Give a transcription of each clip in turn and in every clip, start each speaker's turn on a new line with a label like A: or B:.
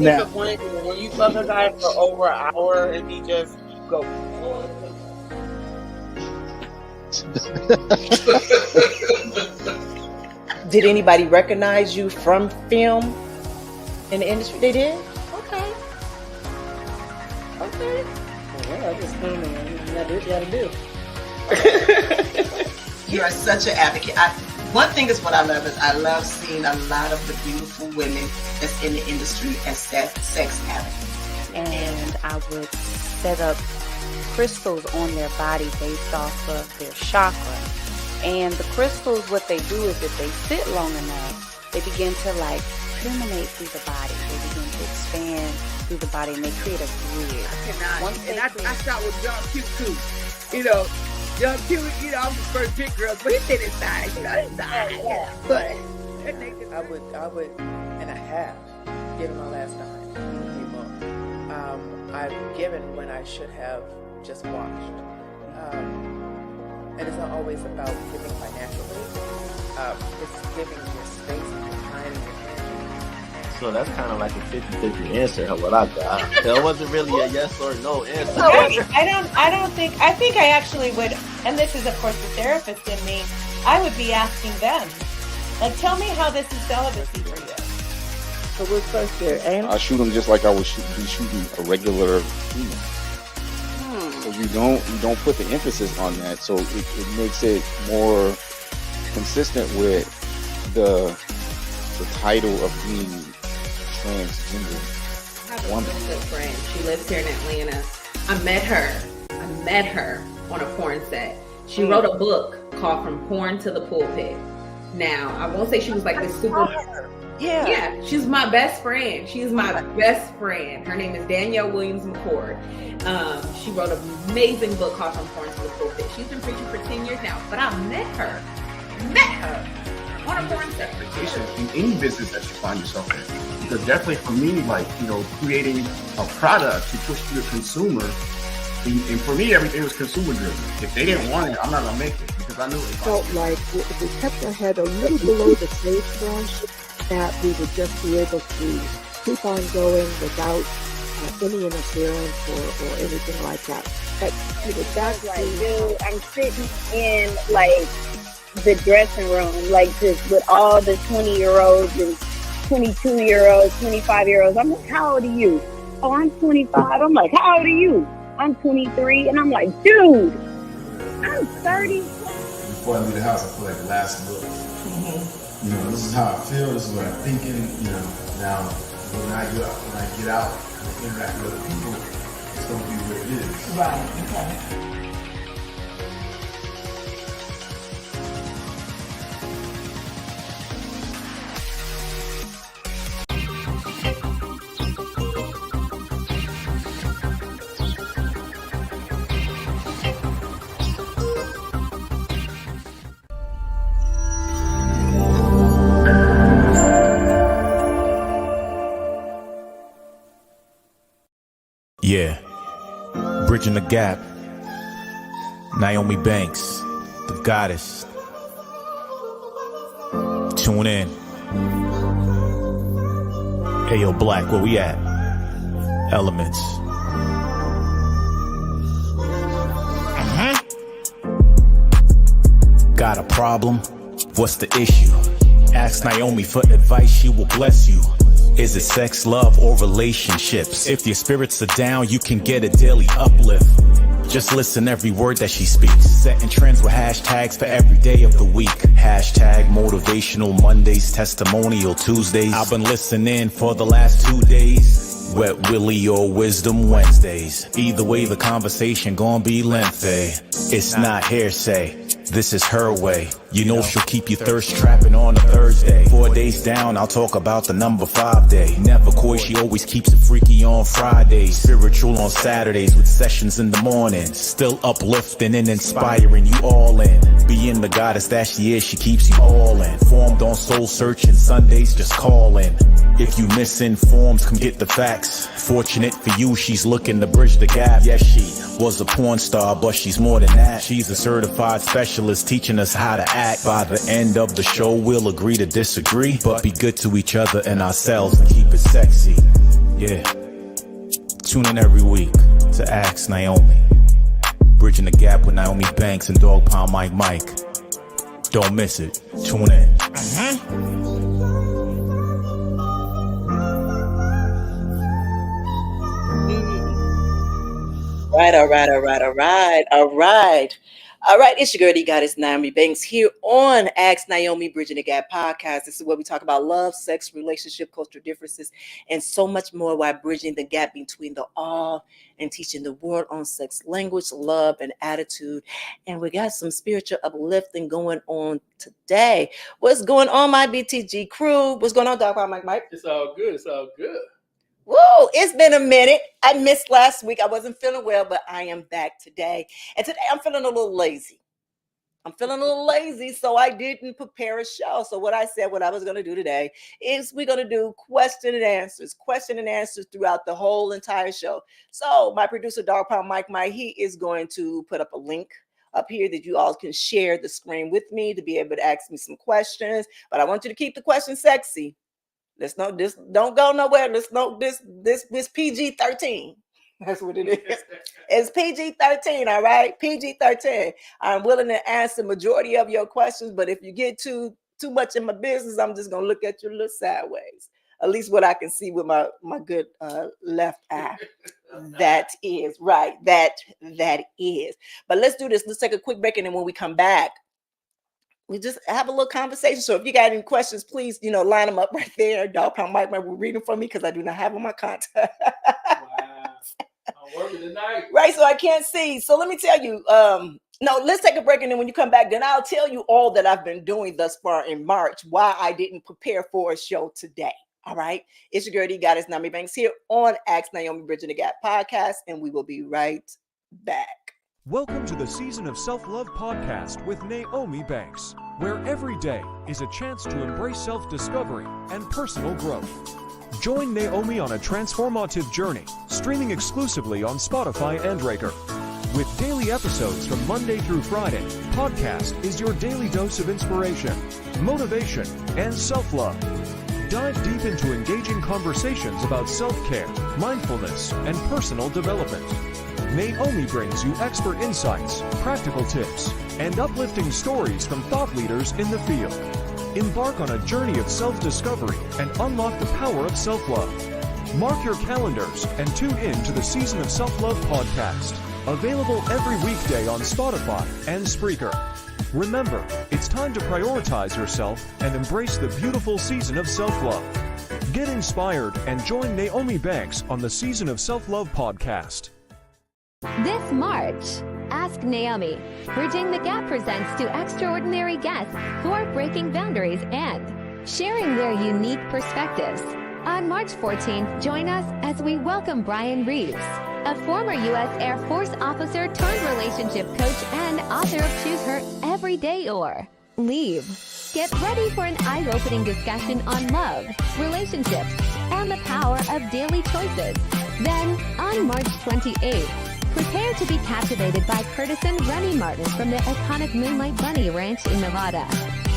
A: disappointed when you fuck a guy for over an hour and he just go.
B: Did anybody recognize you from film in the industry? They did? Okay. Okay. Well, I just come in and I do what you gotta do.
C: You are such an advocate. One thing is what I love is I love seeing a lot of the beautiful women that's in the industry as sex advocates.
D: And I would set up crystals on their body based off of their chakra. And the crystals, what they do is if they sit long enough, they begin to like permeate through the body. They begin to expand through the body and they create a bridge.
A: I shot with John Q too. You know, John Q, you know, I'm the first big girl, but he did his side, you know, his side. Yeah. But
B: I would, and I have given my last dime to people. I've given when I should have just watched. And it's not always about giving financially. It's giving your space and your time and your energy.
E: So that's kind of like a 50-50 answer, what I got. That wasn't really a yes or no answer.
F: I think I actually would, and this is of course the therapist in me, I would be asking them, like, tell me how this is celibacy for you.
B: So what's first there, Anne?
G: I shoot them just like I would be shooting a regular female. So you don't put the emphasis on that, so it makes it more consistent with the title of being transgender woman.
H: I have a good friend. She lives here in Atlanta. I met her on a porn set. She wrote a book called From Porn to the Pulpit. Now, I won't say she was like this super... Yeah, she's my best friend. She's my best friend. Her name is Danielle Williams McCord. She wrote an amazing book called From Porn to the Pulpit. She's been preaching for 10 years now, but I met her on a porn set.
I: In any business that you find yourself in, because definitely for me, like, you know, creating a product to push to the consumer, and for me, everything was consumer driven. If they didn't want it, I'm not gonna make it because I knew it.
J: Felt like if we kept our head a little below the sagebrush, that we would just be able to keep on going without any interference or anything like that. But you know, that's
K: right. Dude, I'm sitting in like the dressing room, like just with all the 20-year-olds and 22-year-olds, 25-year-olds. I'm like, how old are you? Oh, I'm 25. I'm like, how old are you? I'm 23. And I'm like, dude, I'm 30.
L: Before I leave the house, I feel like the last look. You know, this is how I feel, this is what I'm thinking, you know. Now, when I get out and interact with other people, it's going to be what it is.
F: Right, okay.
M: Yeah, bridging the gap. Nyomi Banks, the goddess. Tune in. Hey yo, Black, where we at? Elements. Got a problem? What's the issue? Ask Nyomi for advice, she will bless you. Is it sex, love, or relationships? If your spirits are down, you can get a daily uplift. Just listen every word that she speaks. Setting trends with hashtags for every day of the week. Hashtag motivational Mondays, testimonial Tuesdays. I've been listening for the last 2 days. Wet Willie or Wisdom Wednesdays. Either way, the conversation gon' be lengthy. It's not hearsay. This is her way. You know she'll keep you thirst trapping on a Thursday. 4 days down, I'll talk about the number 5 day. Never coy, she always keeps it freaky on Fridays. Spiritual on Saturdays with sessions in the morning. Still uplifting and inspiring you all in. Being the goddess that she is, she keeps you all in. Formed on soul searching Sundays, just call in. If you misinformed, come get the facts. Fortunate for you, she's looking to bridge the gap. Yes, she was a porn star, but she's more than that. She's a certified specialist teaching us how to act. By the end of the show, we'll agree to disagree, but be good to each other and ourselves and keep it sexy. Yeah. Tune in every week to Ask Naomi. Bridging the Gap with Naomi Banks and Dog Pound Mike. Don't miss it. Tune in.
N: All right, it's your girl, the goddess Naomi Banks here on Ask Naomi Bridging the Gap podcast. This is where we talk about love, sex, relationship, cultural differences, and so much more while bridging the gap between the all and teaching the world on sex, language, love, and attitude. And we got some spiritual uplifting going on today. What's going on, my BTG crew? What's going on, Dog Mike?
O: It's all good. It's all good.
N: Whoa, it's been a minute. I missed last week. I wasn't feeling well, but I am back today. And today I'm feeling a little lazy. So I didn't prepare a show. So what I was going to do today is we're going to do question and answers throughout the whole entire show. So my producer, Dog Pound Mike, he is going to put up a link up here that you all can share the screen with me to be able to ask me some questions. But I want you to keep the questions sexy. Don't go nowhere. This PG-13. That's what it is. It's PG-13, all right? PG-13. I'm willing to answer the majority of your questions, but if you get too much in my business, I'm just gonna look at you a little sideways. At least what I can see with my good left eye. That is right. That is. But let's do this. Let's take a quick break, and then when we come back, we just have a little conversation. So if you got any questions, please, line them up right there. Dog Pound Mike will read them for me because I do not have them on my contact.
O: Wow. I'm working tonight.
N: Right, so I can't see. So let me tell you, no, let's take a break, and then when you come back, then I'll tell you all that I've been doing thus far in March, why I didn't prepare for a show today. All right. It's your girl, the goddess Naomi Banks here on Ask Naomi Bridging the Gap podcast, and we will be right back.
P: Welcome to the Season of Self-Love podcast with Naomi Banks, where every day is a chance to embrace self-discovery and personal growth. Join Naomi on a transformative journey, streaming exclusively on Spotify and Breaker. With daily episodes from Monday through Friday, podcast is your daily dose of inspiration, motivation, and self-love. Dive deep into engaging conversations about self-care, mindfulness, and personal development. Naomi brings you expert insights, practical tips, and uplifting stories from thought leaders in the field. Embark on a journey of self-discovery and unlock the power of self-love. Mark your calendars and tune in to the Season of Self-Love podcast, available every weekday on Spotify and Spreaker. Remember, it's time to prioritize yourself and embrace the beautiful season of self-love. Get inspired and join Naomi Banks on the Season of Self-Love podcast.
Q: This March, Ask Naomi. Bridging the Gap presents two extraordinary guests who are breaking boundaries and sharing their unique perspectives. On March 14th, join us as we welcome Brian Reeves, a former U.S. Air Force officer turned relationship coach and author of Choose Her Every Day or Leave. Get ready for an eye-opening discussion on love, relationships, and the power of daily choices. Then, on March 28th, prepare to be captivated by Curtisan Rennie Martin from the iconic Moonlight Bunny Ranch in Nevada.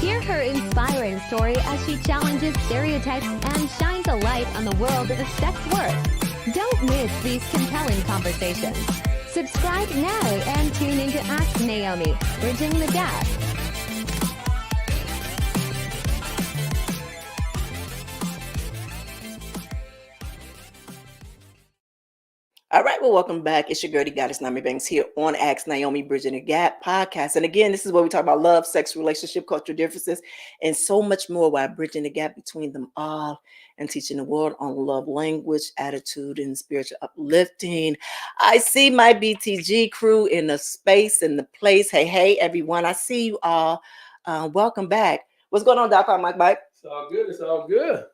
Q: Hear her inspiring story as she challenges stereotypes and shines a light on the world of sex work. Don't miss these compelling conversations. Subscribe now and tune in to Ask Naomi, Bridging the Gap.
N: All right, well, welcome back. It's your girl, the goddess Naomi Banks here on Ask Naomi Bridging the Gap podcast. And again, this is where we talk about love, sex, relationship, cultural differences, and so much more while bridging the gap between them all and teaching the world on love, language, attitude, and spiritual uplifting. I see my BTG crew in the space, in the place. Hey, everyone. I see you all. Welcome back. What's going on, Doc? Mike?
O: It's all good. It's all good.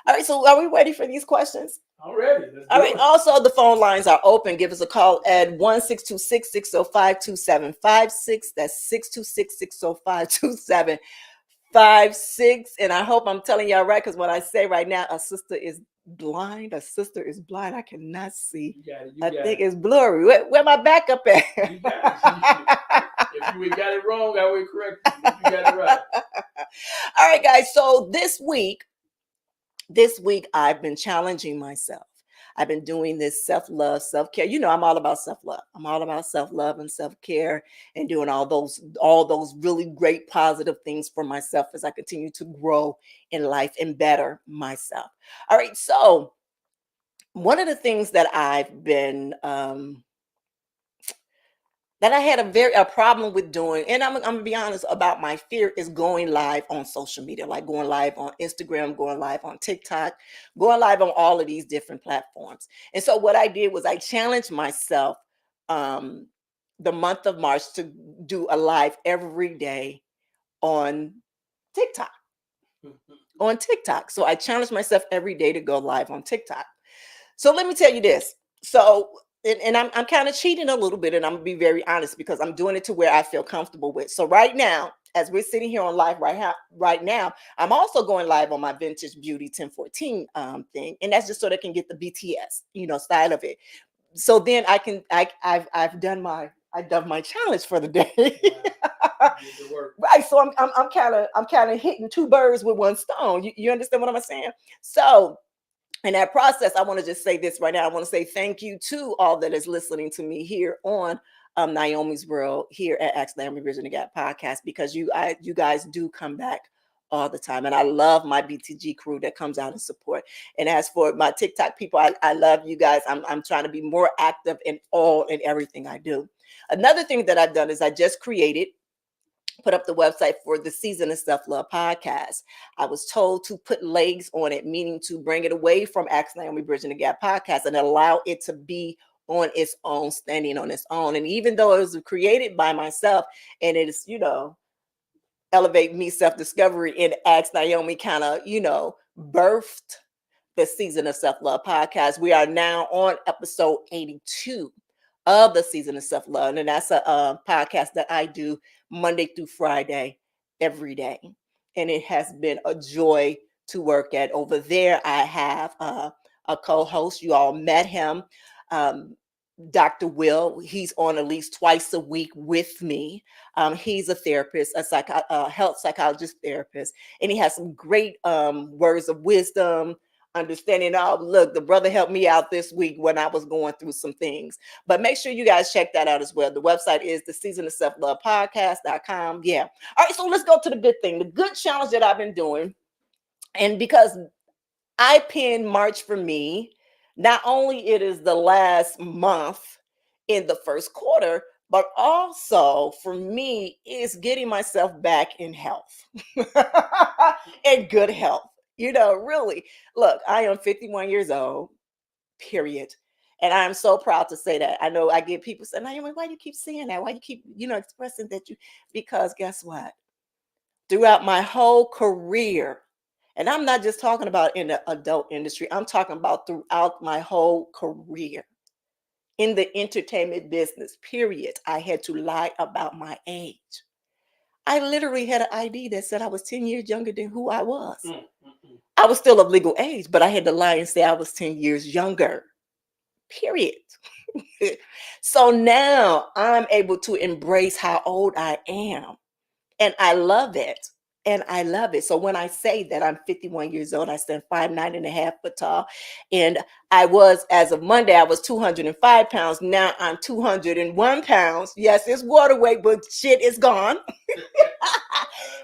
N: All right, so are we ready for these questions?
O: I'm ready.
N: All right. Also, the phone lines are open. Give us a call at 1-626-605-2756. That's 626-605-2756. And I hope I'm telling y'all right, because what I say right now, a sister is blind. I cannot see. I think it's blurry. Where my backup at?
O: You got it. If we got it wrong, I will correct you. If you got it right.
N: All right, guys. So this week, I've been challenging myself. I've been doing this self-love, self-care. You know, I'm all about self-love. I'm all about self-love and self-care and doing all those really great positive things for myself as I continue to grow in life and better myself. All right, so one of the things that I've been that I had a problem with doing, and I'm gonna be honest about my fear, is going live on social media, like going live on Instagram, going live on TikTok, going live on all of these different platforms. And so what I did was I challenged myself the month of March to do a live every day on TikTok. On TikTok. So I challenged myself every day to go live on TikTok. So let me tell you this. So, and I'm kind of cheating a little bit, and I'm gonna be very honest because I'm doing it to where I feel comfortable with. So right now, as we're sitting here on live right now, I'm also going live on my Vintage Beauty 1014 thing, and that's just so they can get the BTS, style of it. So then I've done my challenge for the day. Right. So I'm kind of hitting two birds with one stone. You understand what I'm saying? So in that process, I want to just say this right now. I want to say thank you to all that is listening to me here on Nyomi's World here at Ask Naomi Bridging the Gap podcast, because you guys do come back all the time. And I love my BTG crew that comes out and support. And as for my TikTok people, I love you guys. I'm trying to be more active in all and everything I do. Another thing that I've done is I just put up the website for the Season of Self-Love podcast. I was told to put legs on it, meaning to bring it away from Ask Naomi Bridging the Gap podcast and allow it to be on its own, standing on its own. And even though it was created by myself and it is, Elevate Me Self-Discovery and Ask Naomi kind of, birthed the Season of Self-Love podcast. We are now on episode 82 of the Season of Self-Love. And that's a podcast that I do Monday through Friday, every day. And it has been a joy to work at. Over there, I have a co-host. You all met him, Dr. Will. He's on at least twice a week with me. He's a therapist, a health psychologist therapist, and he has some great words of wisdom, understanding. Look, the brother helped me out this week when I was going through some things. But make sure you guys check that out as well. The website is the Season of Self-Love podcast.com. Yeah. All right, so let's go to the good thing, the good challenge that I've been doing. And because I pinned March for me, not only it is the last month in the first quarter, but also for me is getting myself back in health and good health. Really, look, I am 51 years old, period. And I'm so proud to say that. I know I get people saying, Naomi, why do you keep saying that? Why do you keep, expressing that because guess what? Throughout my whole career, and I'm not just talking about in the adult industry, I'm talking about throughout my whole career in the entertainment business, period, I had to lie about my age. I literally had an ID that said I was 10 years younger than who I was. I was still of legal age, but I had to lie and say I was 10 years younger, period. So now I'm able to embrace how old I am, and I love it. And I love it. So when I say that I'm 51 years old, I stand 5'9.5" tall. And I was, as of Monday, I was 205 pounds. Now I'm 201 pounds. Yes, it's water weight, but shit is gone.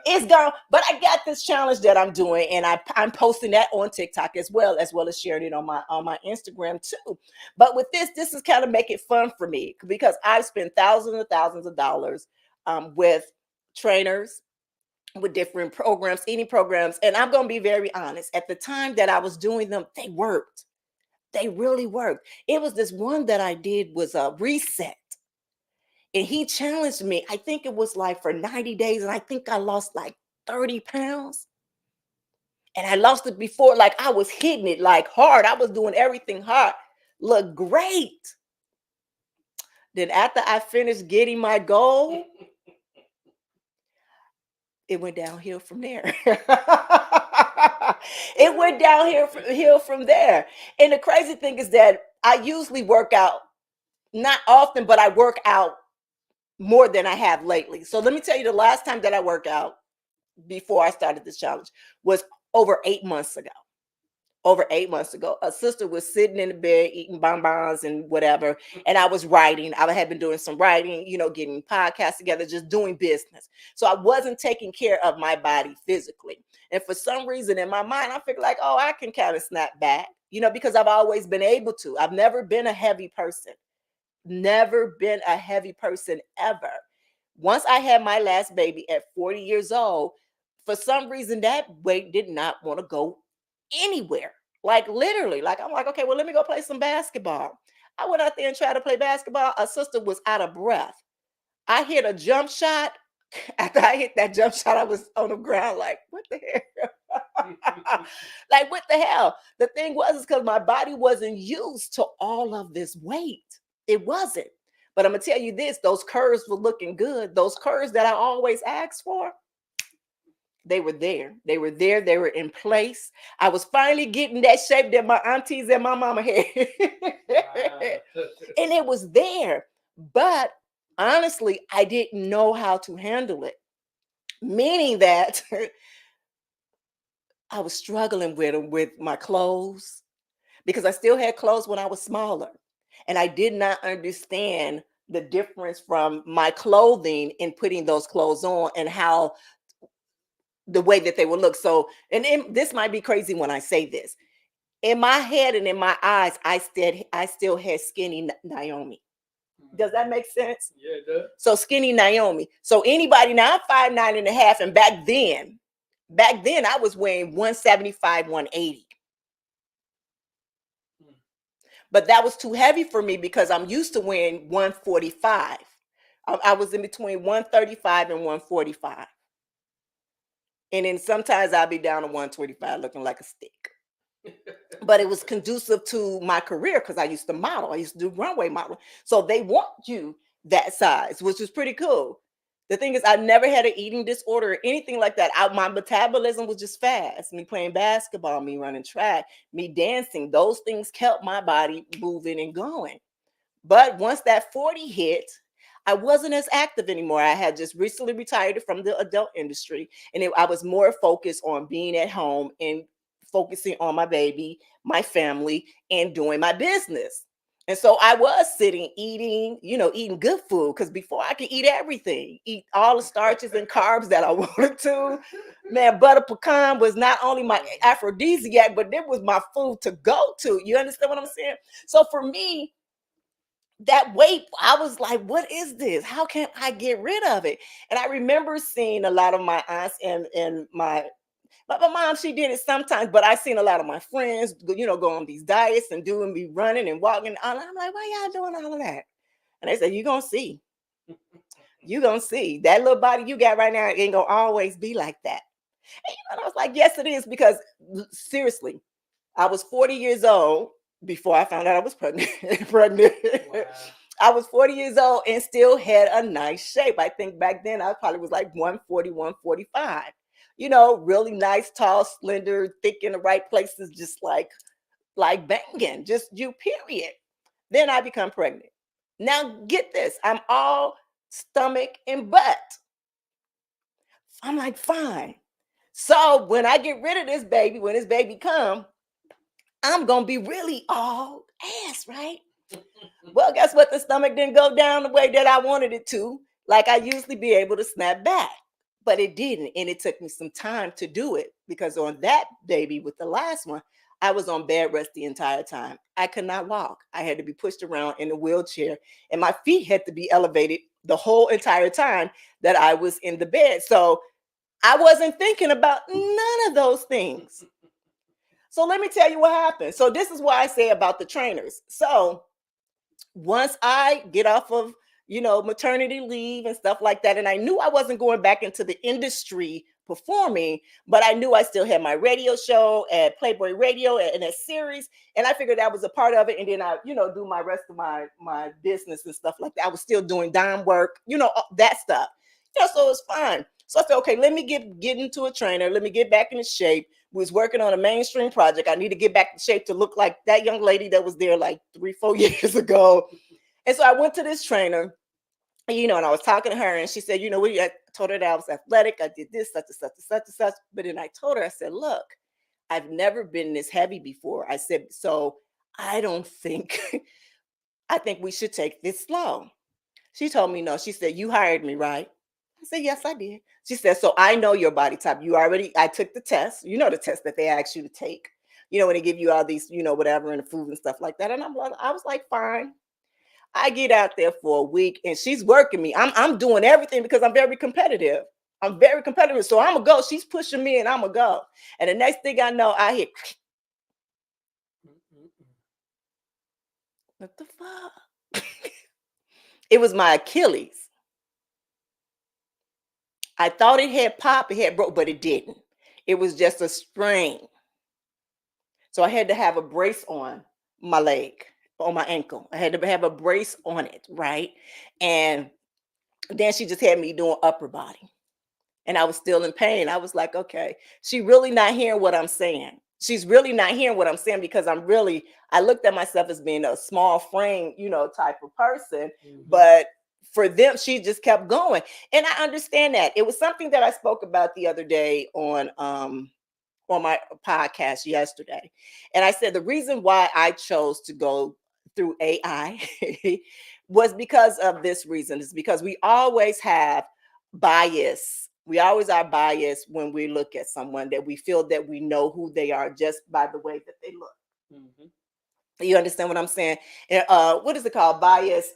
N: It's gone. But I got this challenge that I'm doing, and I'm posting that on TikTok as well as sharing it on my Instagram too. But with this is kind of make it fun for me, because I've spent thousands and thousands of dollars with trainers, with different programs, eating programs. And I'm going to be very honest. At the time that I was doing them, they worked. They really worked. It was this one that I did was a reset. And he challenged me. I think it was like for 90 days. And I think I lost like 30 pounds. And I lost it before, like I was hitting it like hard. I was doing everything hard. Look great. Then after I finished getting my goal, it went downhill from there. It went downhill from there. And the crazy thing is that I usually work out, not often, but I work out more than I have lately. So let me tell you, the last time that I worked out before I started this challenge was over 8 months ago. over 8 months ago. A sister was sitting in the bed eating bonbons and whatever, and I was writing. I had been doing some writing, getting podcasts together, just doing business. So I wasn't taking care of my body physically. And for some reason in my mind, I figured like, oh, I can kind of snap back, because I've always been able to. I've never been a heavy person. Never been a heavy person ever. Once I had my last baby at 40 years old, for some reason that weight did not want to go anywhere. Like literally, like I'm like, okay, well, let me go play some basketball. I went out there and tried to play basketball. A sister was out of breath. I hit a jump shot. After I hit that jump shot, I was on the ground like, what the hell? Like, what the hell? The thing was because my body wasn't used to all of this weight. It wasn't. But I'm going to tell you this, those curves were looking good. Those curves that I always asked for, they were there. They were there. They were in place. I was finally getting that shape that my aunties and my mama had. And it was there. But honestly, I didn't know how to handle it. Meaning that I was struggling with my clothes because I still had clothes when I was smaller. And I did not understand the difference from my clothing and putting those clothes on and how the way that they would look. So, this might be crazy when I say this. In my head and in my eyes, I still had skinny Nyomi. Does that make sense?
O: Yeah, it does.
N: So skinny Nyomi. So anybody now, I'm 5'9.5", and back then I was weighing 175, 180. But that was too heavy for me because I'm used to weighing 145. I was in between 135 and 145. And then sometimes I'll be down to 125 looking like a stick. But it was conducive to my career because I used to model. I used to do runway modeling. So they want you that size, which was pretty cool. The thing is, I never had an eating disorder or anything like that. My metabolism was just fast. Me playing basketball, me running track, me dancing, those things kept my body moving and going. But once that 40 hit, I wasn't as active anymore. I had just recently retired from the adult industry, and I was more focused on being at home and focusing on my baby, my family, and doing my business. And so I was sitting, eating good food, because before I could eat everything, eat all the starches and carbs that I wanted to. Man, butter pecan was not only my aphrodisiac, but it was my food to go to. You understand what I'm saying? So for me, that weight, I was like, what is this? How can I get rid of it? And I remember seeing a lot of my aunts and my mom, she did it sometimes, but I seen a lot of my friends, go on these diets and be running and walking. I'm like, why y'all doing all of that? And they said, you're going to see. You're going to see. That little body you got right now ain't going to always be like that. And I was like, yes, it is, because seriously, I was 40 years old before I found out I was pregnant. Wow. I was 40 years old and still had a nice shape. I think back then I probably was like 140, 145. Really nice, tall, slender, thick in the right places, just like banging, just you, period. Then I become pregnant. Now get this, I'm all stomach and butt. I'm like, fine. So when I get rid of this baby, when this baby come, I'm going to be really all ass, right? Well, guess what? The stomach didn't go down the way that I wanted it to, like I usually be able to snap back. But it didn't. And it took me some time to do it, because on that baby with the last one, I was on bed rest the entire time. I could not walk. I had to be pushed around in a wheelchair, and my feet had to be elevated the whole entire time that I was in the bed. So I wasn't thinking about none of those things. So let me tell you what happened. So this is why I say about the trainers. So once I get off of, maternity leave and stuff like that, and I knew I wasn't going back into the industry performing, but I knew I still had my radio show at Playboy Radio and a series, and I figured that was a part of it. And then I, do my rest of my business and stuff like that. I was still doing dime work, that stuff. So it's fine. So I said, okay, let me get into a trainer. Let me get back into shape. We was working on a mainstream project. I need to get back in shape to look like that young lady that was there like 3-4 years ago. And so I went to this trainer, and I was talking to her, and she said, I told her that I was athletic. I did this, such and such and such and such. But then I told her, I said, look, I've never been this heavy before. I said, so I don't think, I think we should take this slow. She told me no. She said, you hired me, right? I said, yes, I did. She said, so I know your body type. I took the test. You know the test that they ask you to take. You know, when they give you all these, whatever, and the food and stuff like that. And I was like, fine. I get out there for a week and she's working me. I'm doing everything because I'm very competitive. I'm very competitive. So I'm going to go. She's pushing me and I'm going to go. And the next thing I know, I hear, what the fuck? It was my Achilles. I thought it had popped, it had broke, but it didn't. It was just a sprain. So I had to have a brace on my leg, on my ankle. I had to have a brace on it, right? And then she just had me doing upper body. And I was still in pain. I was like, okay, she really not hearing what I'm saying. She's really not hearing what I'm saying because I looked at myself as being a small frame, type of person. But for them, she just kept going. And I understand that. It was something that I spoke about the other day on my podcast yesterday. And I said the reason why I chose to go through AI was because of this reason. It's because we always have bias. We always are biased when we look at someone, that we feel that we know who they are just by the way that they look. You understand what I'm saying? And, what is it called? Bias,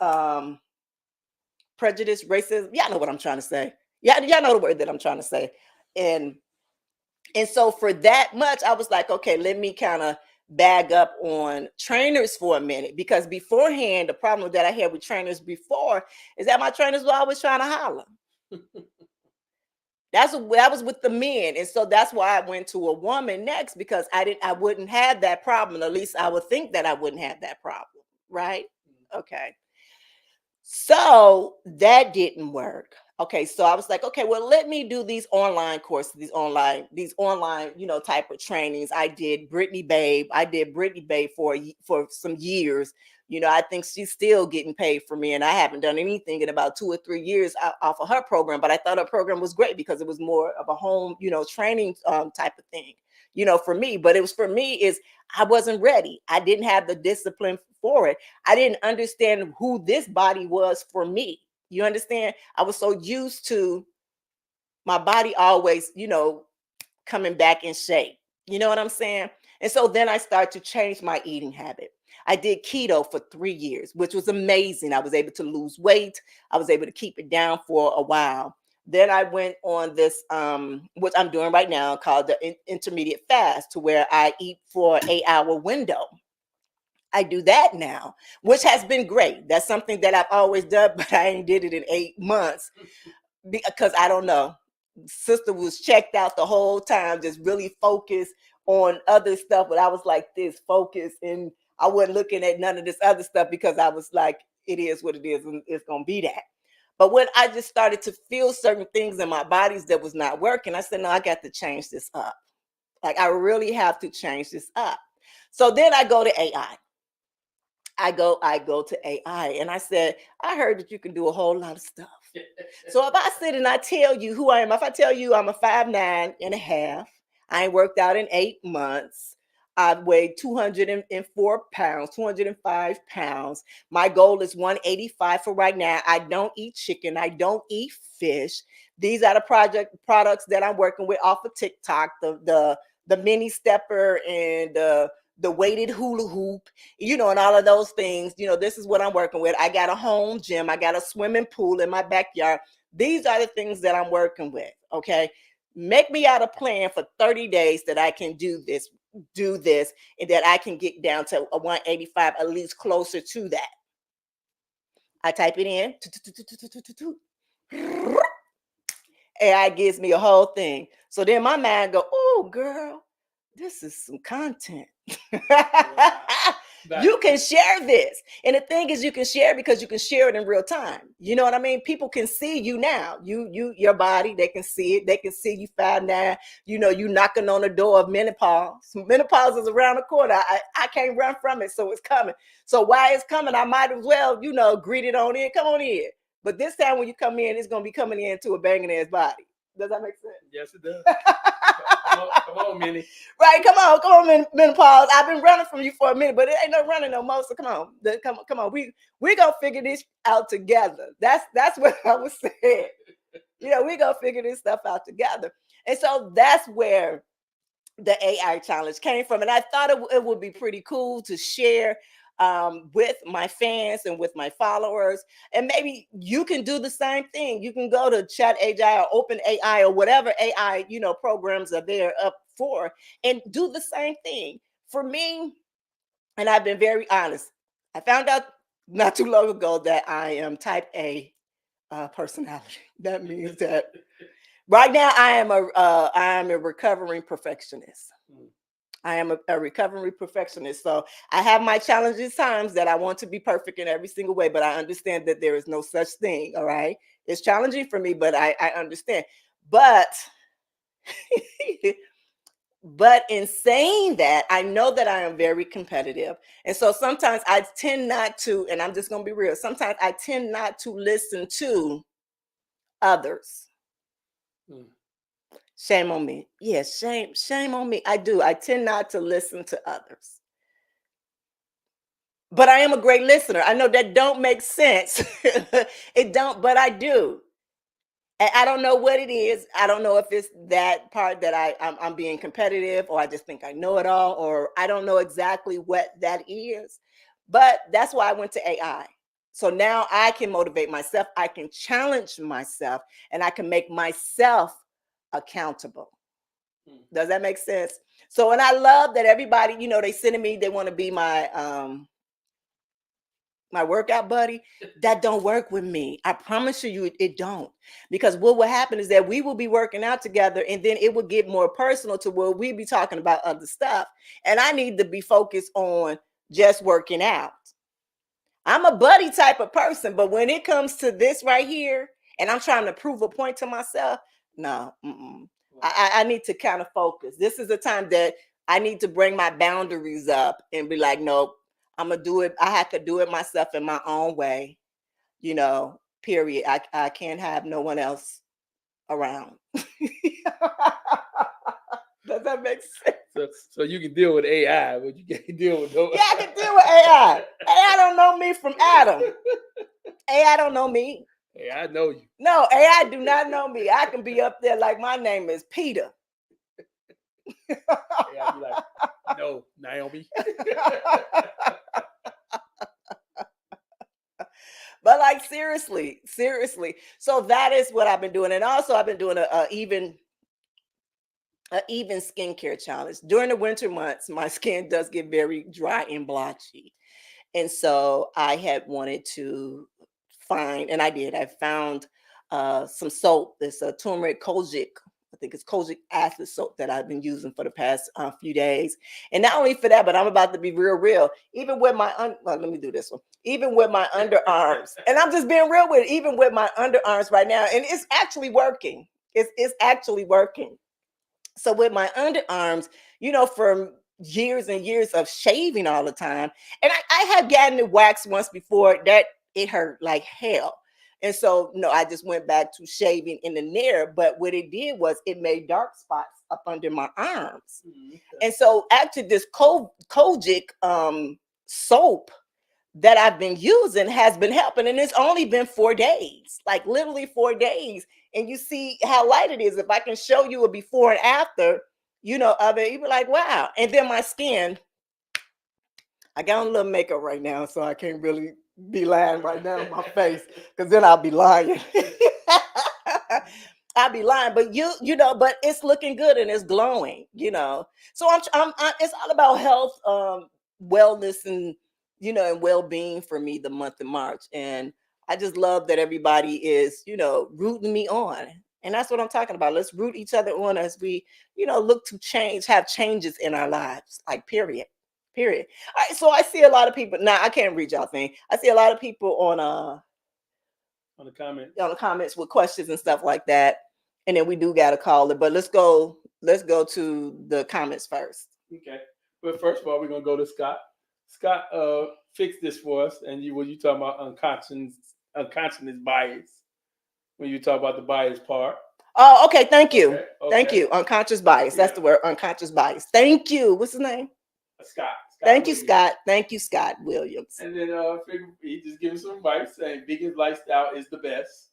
N: prejudice, racism. Y'all know what I'm trying to say. Y'all know the word that I'm trying to say. And so for that much, I was like, okay, let me kind of bag up on trainers for a minute, because beforehand, the problem that I had with trainers before is that my trainers were always trying to holler. That was with the men. And so that's why I went to a woman next, because I wouldn't have that problem. At least I would think that I wouldn't have that problem. Right? Okay. So that didn't work. Okay, so I was like, okay, well, let me do these online courses, these online, type of trainings. I did Brittany Babe for some years. I think she's still getting paid for me, and I haven't done anything in about 2 or 3 years off of her program. But I thought her program was great because it was more of a home, training type of thing, for me. But it was for me is I wasn't ready. I didn't have the discipline for it. I didn't understand who this body was for me. You understand? I was so used to my body always, coming back in shape. You know what I'm saying? And so then I started to change my eating habit. I did keto for 3 years, which was amazing. I was able to lose weight. I was able to keep it down for a while. Then I went on this, which I'm doing right now, called the intermediate fast, to where I eat for an 8-hour window. I do that now, which has been great. That's something that I've always done, but I ain't did it in 8 months because I don't know. Sister was checked out the whole time, just really focused on other stuff. But I was like this, focused, and I wasn't looking at none of this other stuff because I was like, it is what it is, and it's gonna be that. But when I just started to feel certain things in my bodies that was not working, I said, no, I got to change this up. Like, I really have to change this up. So then I go to AI. I go to AI, and I said, I heard that you can do a whole lot of stuff. So if I sit and I tell you who I am, if I tell you I'm a 5'9.5", I ain't worked out in 8 months. I've weighed 204 pounds, 205 pounds. My goal is 185 for right now. I don't eat chicken. I don't eat fish. These are the products that I'm working with off of TikTok, the mini stepper and the weighted hula hoop, and all of those things. This is what I'm working with. I got a home gym. I got a swimming pool in my backyard. These are the things that I'm working with. Okay. Make me out a plan for 30 days that I can do this, and that I can get down to a 185, at least closer to that. I type it in. AI gives me a whole thing. So then my mind go, oh, girl, this is some content. You can share this. And the thing is, you can share because you can share it in real time. You know what I mean? People can see you now. Your body, they can see it. They can see you 5'9". You knocking on the door of menopause. Menopause is around the corner. I can't run from it, so it's coming. So while it's coming, I might as well, greet it on in. Come on in. But this time when you come in, it's going to be coming into a banging ass body. Does that make sense?
O: Yes, it does. Come on, Minnie.
N: Right, come on, menopause. I've been running from you for a minute, but it ain't no running no more. So come on. Come on. We gonna figure this out together. That's what I was saying. We gonna figure this stuff out together. And so that's where the AI challenge came from. And I thought it would be pretty cool to share with my fans and with my followers. And maybe you can do the same thing. You can go to Chat AI or Open AI or whatever AI, programs are there up for, and do the same thing. For me, and I've been very honest, I found out not too long ago that I am type A personality. That means that right now I am a recovering perfectionist. I am a recovering perfectionist. So I have my challenges times that I want to be perfect in every single way, but I understand that there is no such thing. All right. It's challenging for me, but I understand. But but in saying that, I know that I am very competitive. And so sometimes I tend not to, and I'm just going to be real. Sometimes I tend not to listen to others. Shame on me. Yes, shame on me. I do. I tend not to listen to others. But I am a great listener. I know that don't make sense. It don't, but I do. And I don't know what it is. I don't know if it's that part that I'm being competitive, or I just think I know it all, or I don't know exactly what that is. But that's why I went to AI. So now I can motivate myself. I can challenge myself, and I can make myself accountable. Does that make sense? So, and I love that everybody, they sending me, they want to be my my workout buddy. That don't work with me. I promise you it don't. Because what will happen is that we will be working out together, and then it will get more personal to where we be talking about other stuff. And I need to be focused on just working out. I'm a buddy type of person, but when it comes to this right here, and I'm trying to prove a point to myself, no, I need to kind of focus. This is a time that I need to bring my boundaries up and be like, nope, I'm gonna do it. I have to do it myself in my own way, period. I can't have no one else around. Does that make sense?
O: So you can deal with AI, but you can't deal with no.
N: Yeah, I can deal with AI. AI don't know me from Adam. AI don't know me.
O: Hey, I know you.
N: No, AI do not know me. I can be up there like my name is Peter.
O: AI be like, no, Nyomi.
N: But like seriously. So that is what I've been doing. And also I've been doing an even skincare challenge. During the winter months, my skin does get very dry and blotchy. And so I had wanted to find, and I did. I found some soap. It's a turmeric kojic. I think it's kojic acid soap that I've been using for the past few days. And not only for that, but I'm about to be real. Even with my let me do this one. Even with my underarms, and I'm just being real with it. Even with my underarms right now, and it's actually working. It's actually working. So with my underarms, from years and years of shaving all the time, and I had gotten it waxed once before, that it hurt like hell. And so, no, I just went back to shaving in the nair. But what it did was it made dark spots up under my arms. And so actually this kojic soap that I've been using has been helping. And it's only been 4 days, like literally 4 days. And you see how light it is. If I can show you a before and after, of it, you'd be like, wow. And then my skin, I got on a little makeup right now, so I can't really be lying right now on my face, because then I'll be lying. I'll be lying, but but it's looking good and it's glowing, So I'm it's all about health, wellness, and and well-being for me the month of March. And I just love that everybody is, rooting me on. And that's what I'm talking about. Let's root each other on as we, look to change, have changes in our lives, like period. All right, so I see a lot of people. Now I can't read y'all thing. I see a lot of people on
O: the
N: comments with questions and stuff like that. And then we do got to call it. But let's go to the comments first.
O: Okay. But first of all, we're gonna go to Scott. Scott fixed this for us. And you talking about unconscious bias. When you talk about the bias part.
N: Oh, okay. Thank you.
O: Okay,
N: Thank
O: okay.
N: you. Unconscious bias. That's the word. Unconscious bias. Thank you. What's his name?
O: Scott.
N: Thank you,
O: Williams.
N: Scott. Thank you, Scott Williams.
O: And then he just gives some advice saying vegan lifestyle is the best.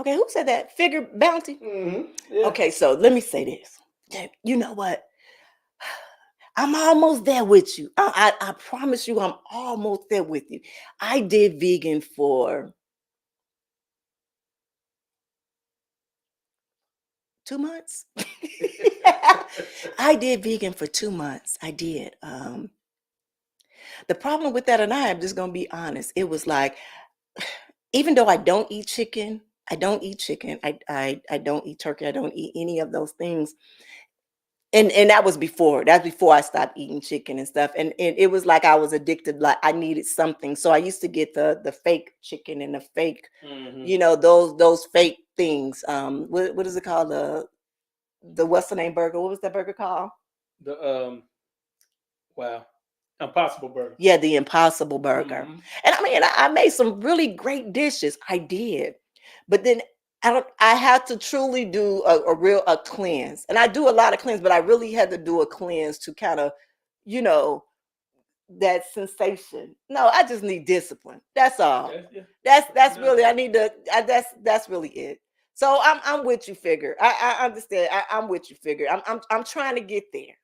N: Okay, who said that? Figure Bounty?
O: Yeah.
N: Okay, so let me say this. You know what? I'm almost there with you. I promise you, I'm almost there with you. I did vegan for 2 months. I did vegan for 2 months. I did. The problem with that, and I'm just gonna be honest, it was like, even though I don't eat chicken, I don't eat chicken, I don't eat turkey, I don't eat any of those things. And that was before. That's before I stopped eating chicken and stuff. And it was like I was addicted, like I needed something. So I used to get the fake chicken and the fake, those fake things. What is it called? The what's the name burger? What was that burger called?
O: The wow. Impossible Burger.
N: Yeah, the Impossible Burger. And I mean, I made some really great dishes. I did. But then I had to truly do a cleanse. And I do a lot of cleanse, but I really had to do a cleanse to kind of, that sensation. No, I just need discipline. That's all. That's really I need to that's really it. So I'm with you, Figure. I understand. I'm with you, Figure. I'm trying to get there.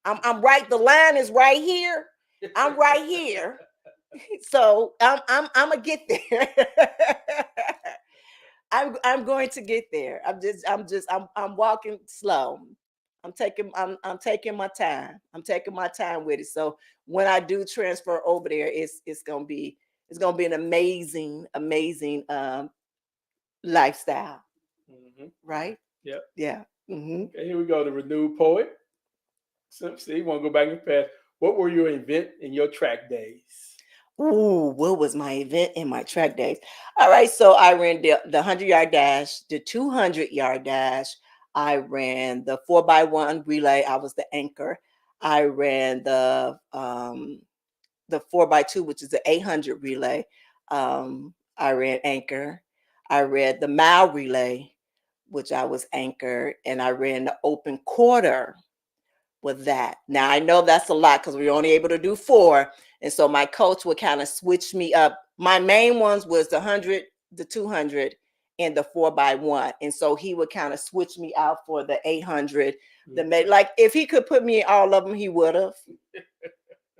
N: I'm right. The line is right here. I'm right here. So I'm gonna get there. I'm going to get there. I'm walking slow. I'm taking my time. I'm taking my time with it. So when I do transfer over there, it's gonna be an amazing lifestyle. Right?
O: Yep.
N: Yeah. Mm-hmm.
O: Okay, here we go. The renewed poet. So, see, you want to go back in the past. What were your event in your track days?
N: Ooh, what was my event in my track days? All right, so I ran the 100-yard dash, the 200-yard dash. I ran the 4x1 relay. I was the anchor. I ran the 4x2, which is the 800 relay. I ran anchor. I ran the mile relay, which I was anchor, and I ran the open quarter with that. Now I know that's a lot because we were only able to do 4. And so my coach would kind of switch me up. My main ones was the 100, the 200, and the 4x1. And so he would kind of switch me out for the 800. Like if he could put me in all of them, he would have.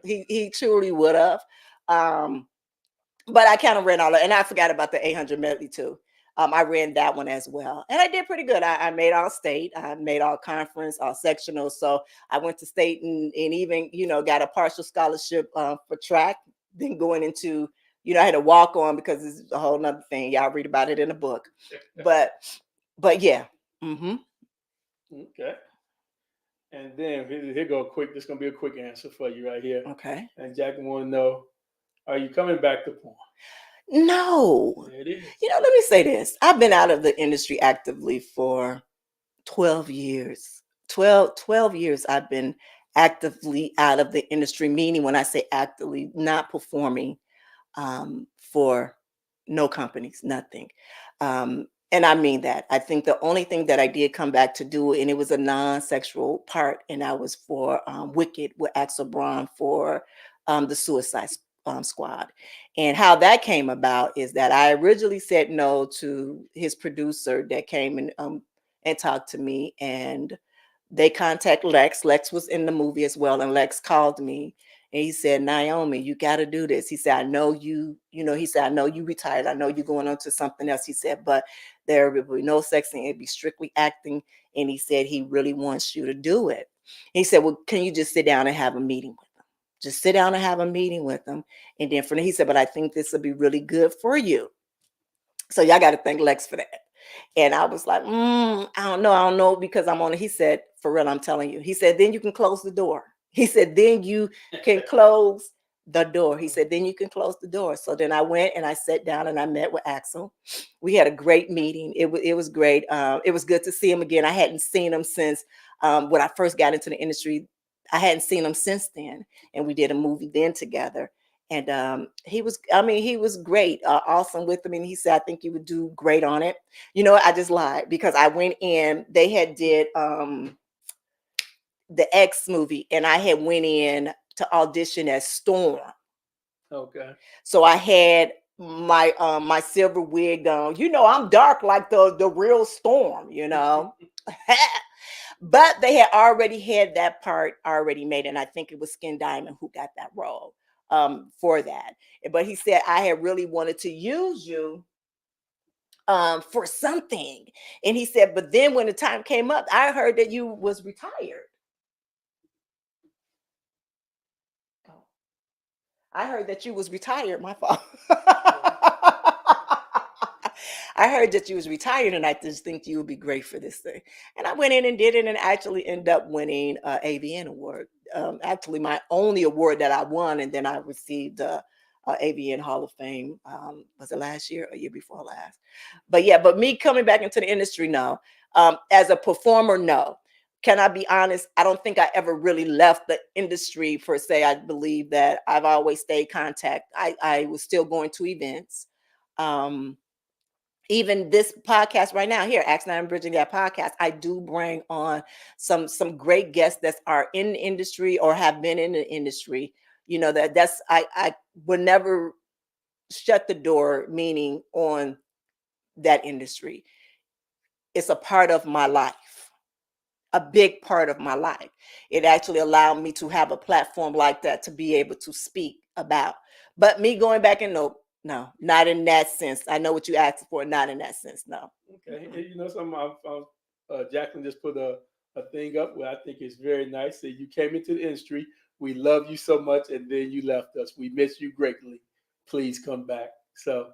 N: He truly would have. But I kind of ran all of it. And I forgot about the 800 medley too. I ran that one as well. And I did pretty good. I made all state. I made all conference, all sectional. So I went to state and even, got a partial scholarship for track. Then going into, I had to walk on because it's a whole nother thing. Y'all read about it in a book. But yeah. Mm-hmm.
O: Okay. And then here go quick. This is going to be a quick answer for you right here.
N: Okay.
O: And Jackie want to know, are you coming back to porn?
N: No.
O: There it is.
N: Let me say this. I've been out of the industry actively for 12 years. 12 years I've been actively out of the industry, meaning when I say actively, not performing for no companies, nothing. And I mean that. I think the only thing that I did come back to do, and it was a non-sexual part, and I was for Wicked with Axel Braun for the Suicide Squad. And how that came about is that I originally said no to his producer that came and talked to me, and they contacted Lex. Lex was in the movie as well, and Lex called me and he said, Nyomi, you got to do this. He said, I know he said, I know you retired. I know you're going on to something else. He said, but there will be no sexing. It'd be strictly acting. And he said, he really wants you to do it. He said, well, can you just sit down and have a meeting with them? Just sit down and have a meeting with them. And then he said, but I think this will be really good for you. So y'all got to thank Lex for that. And I was like, I don't know, because I'm on it. He said, for real, I'm telling you. He said, then you can close the door. He said, then you can close the door. He said, then you can close the door. So then I went and I sat down and I met with Axel. We had a great meeting. It was great. It was good to see him again. I hadn't seen him since when I first got into the industry. I hadn't seen him since then. And we did a movie then together. And he was great, awesome with them. And he said, I think you would do great on it. You know what? I just lied, because I went in, they had did the X movie, and I had went in to audition as Storm.
O: Okay.
N: So I had my silver wig on. You know, I'm dark like the real Storm, you know. But they had already had that part already made, and I think it was Skin Diamond who got that role for that. But he said, I had really wanted to use you for something. And he said, but then when the time came up, I heard that you was retired. I heard that you was retired. My fault. I heard that you was retired, and I just think you would be great for this thing. And I went in and did it, and actually ended up winning an AVN award. Actually, my only award that I won, and then I received a AVN Hall of Fame. Was it last year or year before last? But yeah, but me coming back into the industry, no. As a performer, no. Can I be honest? I don't think I ever really left the industry per se. I believe that I've always stayed contact. I was still going to events. Even this podcast right now here, Ask Now and Bridging That podcast, I do bring on some great guests that are in the industry or have been in the industry. You know, that's I would never shut the door, meaning on that industry. It's a part of my life, a big part of my life. It actually allowed me to have a platform like that to be able to speak about. But me going back and no, not in that sense. I know what you asked for, not in that sense. No.
O: Okay. And you know something? Jacqueline just put a thing up where I think is very nice. That you came into the industry. We love you so much, and then you left us. We miss you greatly. Please come back. So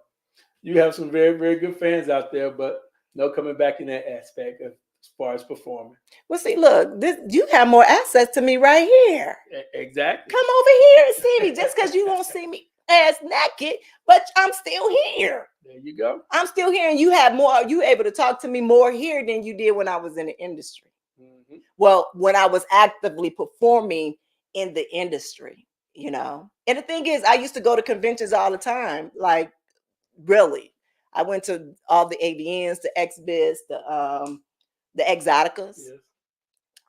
O: you have some very, very good fans out there, but no coming back in that aspect as far as performing.
N: Well, see, look, you have more access to me right here.
O: Exactly.
N: Come over here and see me. Just because you won't see me ass naked, but I'm still here.
O: There you go.
N: I'm still here, and you have more. You able to talk to me more here than you did when I was in the industry.
O: Mm-hmm.
N: Well, when I was actively performing in the industry, you know. And the thing is, I used to go to conventions all the time. Like, really, I went to all the AVNs, the XBiz, the Exoticas.
O: Yes.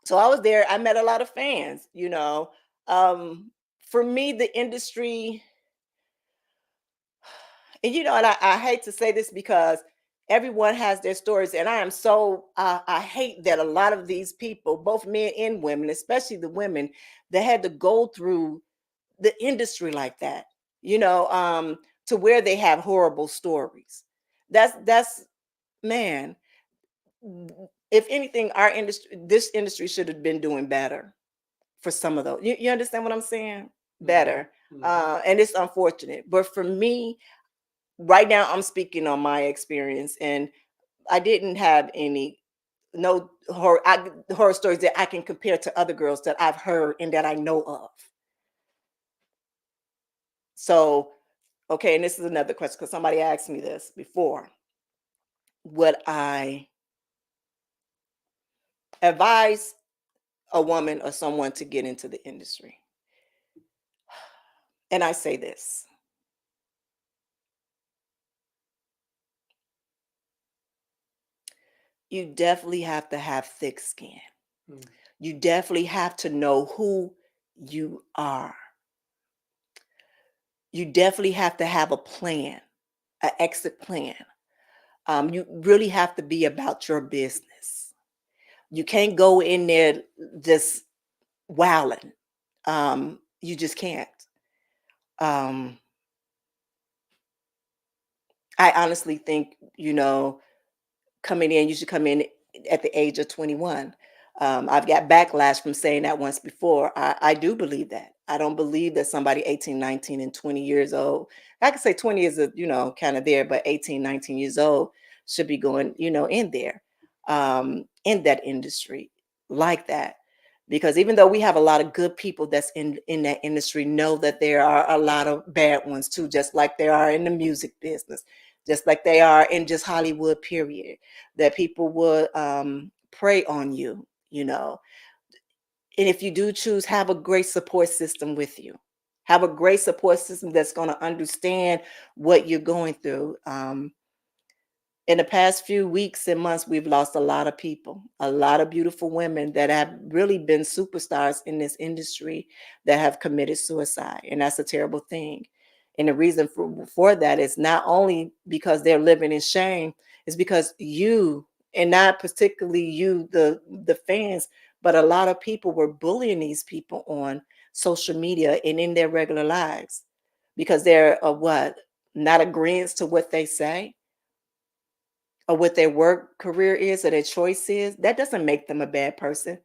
N: So I was there. I met a lot of fans, you know. For me, the industry, and you know, and I hate to say this because everyone has their stories, and I am so I hate that a lot of these people, both men and women, especially the women, that had to go through the industry like that, you know, to where they have horrible stories. That's man. If anything, this industry should have been doing better for some of those. You understand what I'm saying? Better.
O: Mm-hmm.
N: And it's unfortunate. But for me, right now, I'm speaking on my experience, and I didn't have horror stories that I can compare to other girls that I've heard and that I know of. So, okay, and this is another question because somebody asked me this before. Would I advise a woman or someone to get into the industry? And I say this. You definitely have to have thick skin. You definitely have to know who you are. You definitely have to have a plan, an exit plan. You really have to be about your business. You can't go in there just wowing. You just can't. I honestly think, you know, coming in, you should come in at the age of 21. I've got backlash from saying that once before. I do believe that. I don't believe that somebody 18, 19, and 20 years old, I could say 20 is, you know, kind of there, but 18, 19 years old should be going, you know, in there, in that industry like that. Because even though we have a lot of good people that's in that industry, know that there are a lot of bad ones too, just like there are in the music business, just like they are in just Hollywood, period, that people would prey on you, you know. And if you do choose, have a great support system with you. Have a great support system that's going to understand what you're going through. In the past few weeks and months, we've lost a lot of people, a lot of beautiful women that have really been superstars in this industry that have committed suicide. And that's a terrible thing. And the reason for that is not only because they're living in shame, it's because you, and not particularly you, the fans, but a lot of people were bullying these people on social media and in their regular lives because they're what? Not agreeing to what they say or what their work career is or their choice is. That doesn't make them a bad person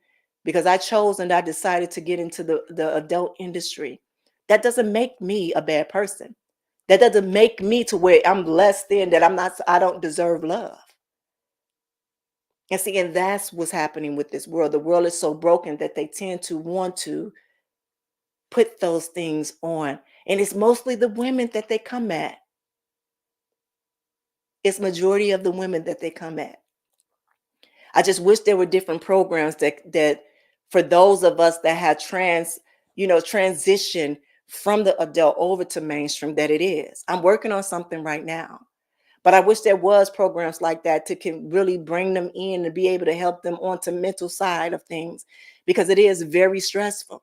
N: because I chose and I decided to get into the adult industry. That doesn't make me a bad person. That doesn't make me to where I'm less than, that I don't deserve love. And see, and that's what's happening with this world. The world is so broken that they tend to want to put those things on. And it's mostly the women that they come at. It's majority of the women that they come at. I just wish there were different programs that for those of us that had transition from the adult over to mainstream, that it is. I'm working on something right now. But I wish there was programs like that to can really bring them in and be able to help them onto mental side of things, because it is very stressful.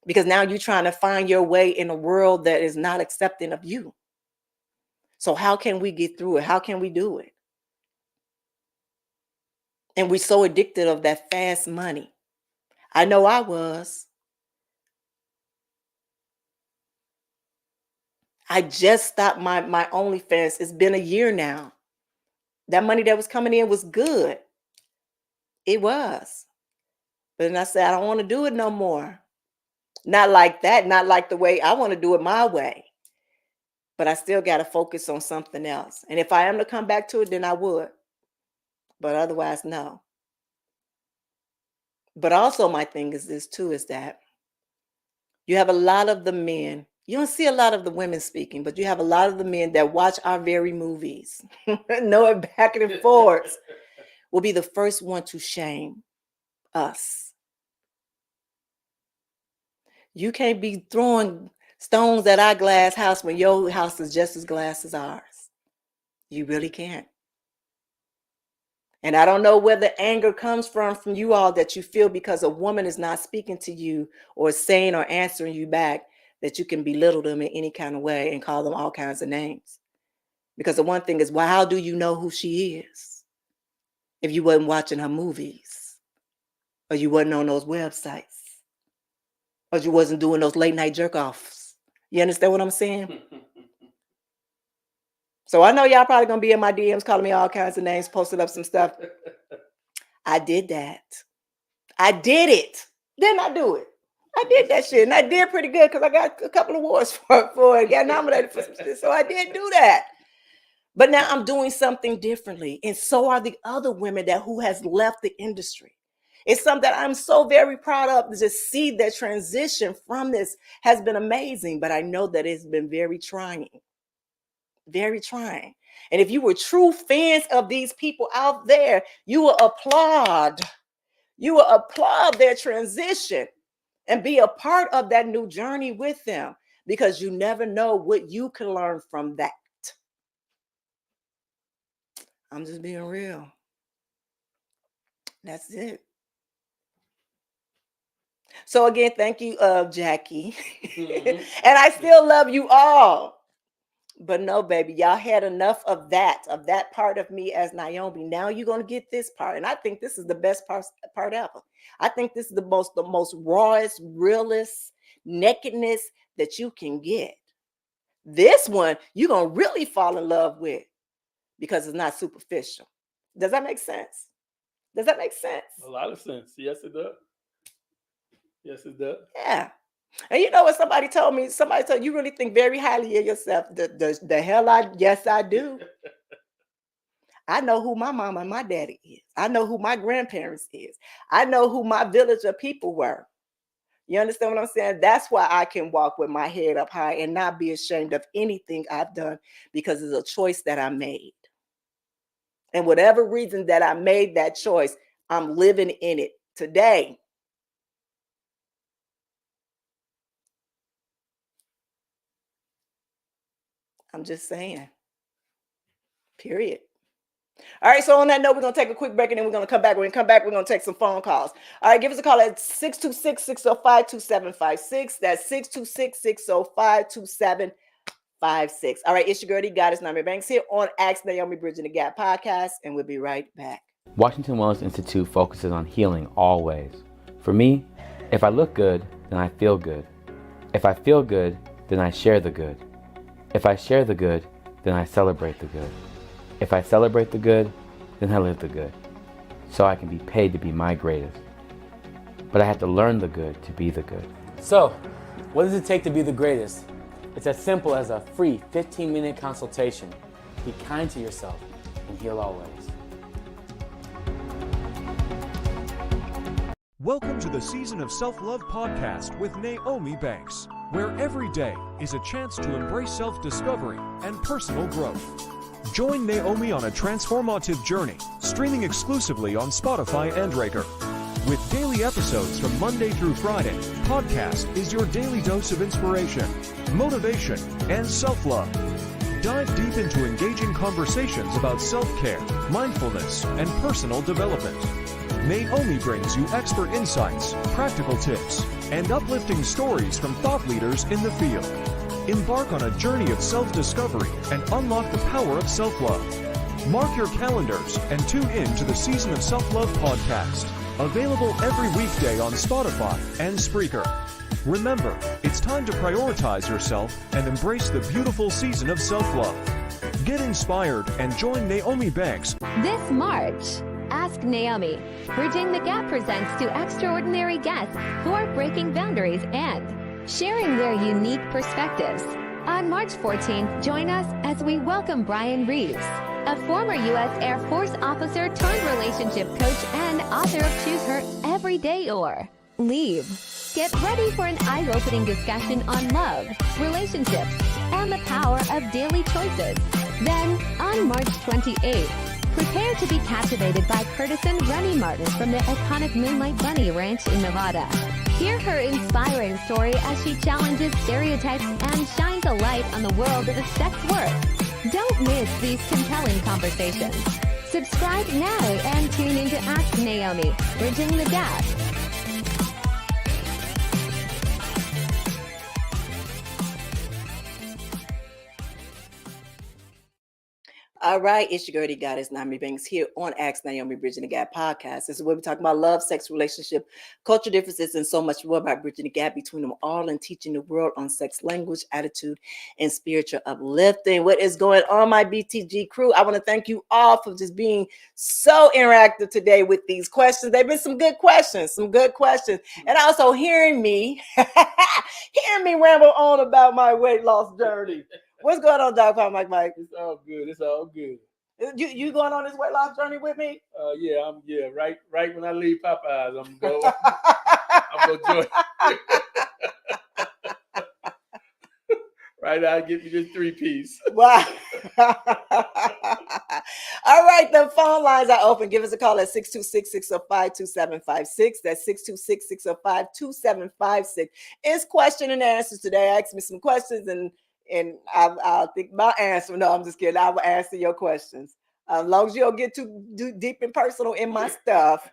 N: Because now you're trying to find your way in a world that is not accepting of you. So how can we get through it? How can we do it? And we're so addicted of that fast money. I know I was. I just stopped my OnlyFans. It's been a year now. That money that was coming in was good. It was. But then I said, I don't want to do it no more. Not like that. Not like the way I want to do it my way. But I still got to focus on something else. And if I am to come back to it, then I would. But otherwise, no. But also my thing is this too, is that you have a lot of the men. You don't see a lot of the women speaking, but you have a lot of the men that watch our very movies, know it back and forwards, will be the first one to shame us. You can't be throwing stones at our glass house when your house is just as glass as ours. You really can't. And I don't know where the anger comes from you all that you feel because a woman is not speaking to you or saying or answering you back, that you can belittle them in any kind of way and call them all kinds of names. Because the one thing is, well, how do you know who she is if you wasn't watching her movies, or you wasn't on those websites, or you wasn't doing those late night jerk offs? You understand what I'm saying? So I know y'all probably gonna be in my DMs calling me all kinds of names, posting up some stuff. I did that. I did it. Didn't I do it? I did that shit, and I did pretty good because I got a couple of awards for it. Got nominated for some shit, so I did do that. But now I'm doing something differently, and so are the other women who has left the industry. It's something that I'm so very proud of. To just see that transition from this has been amazing, but I know that it's been very trying. Very trying. And if you were true fans of these people out there, you will applaud. You will applaud their transition and be a part of that new journey with them, because you never know what you can learn from that. I'm just being real. That's it. So again, thank you, Jackie. And I still love you all. But no, baby, y'all had enough of that part of me as Nyomi. Now you're gonna get this part, and I think this is the best part ever. I think this is the most rawest, realest nakedness that you can get. This one you're gonna really fall in love with because it's not superficial. Does that make sense? Does that make sense?
O: A lot of sense. Yes, it does. Yes, it does.
N: Yeah. And you know what somebody told me? Somebody told you really think very highly of yourself. The hell yes, I do. I know who my mama and my daddy is. I know who my grandparents is. I know who my village of people were. You understand what I'm saying? That's why I can walk with my head up high and not be ashamed of anything I've done, because it's a choice that I made. And whatever reason that I made that choice, I'm living in it today. I'm just saying. Period. All right, so on that note, we're going to take a quick break and then we're going to come back. When we come back, we're going to take some phone calls. All right, give us a call at 626-605-2756. That's 626-605-2756. All right, it's your girl, Goddess Nyomi Banks here on Ask Naomi Bridging the Gap podcast, and we'll be right back.
R: Washington Wellness Institute focuses on healing always. For me, if I look good, then I feel good. If I feel good, then I share the good. If I share the good, then I celebrate the good. If I celebrate the good, then I live the good. So I can be paid to be my greatest. But I have to learn the good to be the good.
S: So, what does it take to be the greatest? It's as simple as a free 15-minute consultation. Be kind to yourself and heal always.
P: Welcome to the Season of Self-Love podcast with Naomi Banks, where every day is a chance to embrace self-discovery and personal growth. Join Naomi on a transformative journey, streaming exclusively on Spotify and Breaker. With daily episodes from Monday through Friday, podcast is your daily dose of inspiration, motivation, and self-love. Dive deep into engaging conversations about self-care, mindfulness, and personal development. Naomi brings you expert insights, practical tips, and uplifting stories from thought leaders in the field. Embark on a journey of self-discovery and unlock the power of self-love. Mark your calendars and tune in to the Season of Self-Love podcast. Available every weekday on Spotify and Spreaker. Remember, it's time to prioritize yourself and embrace the beautiful season of self-love. Get inspired and join Naomi Banks
Q: This March. Ask Naomi. Bridging the Gap presents to extraordinary guests who are breaking boundaries and sharing their unique perspectives. On March 14th, join us as we welcome Brian Reeves, a former U.S. Air Force officer turned relationship coach and author of Choose Her Every Day or Leave. Get ready for an eye-opening discussion on love, relationships, and the power of daily choices. Then, on March 28th, prepare to be captivated by courtesan Rennie Martin from the iconic Moonlight Bunny Ranch in Nevada. Hear her inspiring story as she challenges stereotypes and shines a light on the world of sex work. Don't miss these compelling conversations. Subscribe now and tune in to Ask Naomi, Bridging the Gap.
N: All right, it's your girl, Goddess Naomi Banks here on Ask Naomi Bridging the Gap podcast. This is where we talk about love, sex, relationship, culture differences, and so much more about bridging the gap between them all and teaching the world on sex, language, attitude, and spiritual uplifting. What is going on, my BTG crew? I want to thank you all for just being so interactive today with these questions. They've been some good questions, and also hearing me ramble on about my weight loss journey. What's going on, Dog Pound Mike?
O: It's all good. It's all good.
N: You going on this weight loss journey with me?
O: Yeah. Right when I leave Popeyes, I'm going join. Right now, I give you this 3-piece.
N: Wow. All right, the phone lines are open. Give us a call at 626-605-2756. That's 626-605-2756. It's question and answers today. Ask me some questions and I'll think my answer. No, I'm just kidding. I will answer your questions. As long as you don't get too deep and personal in my stuff,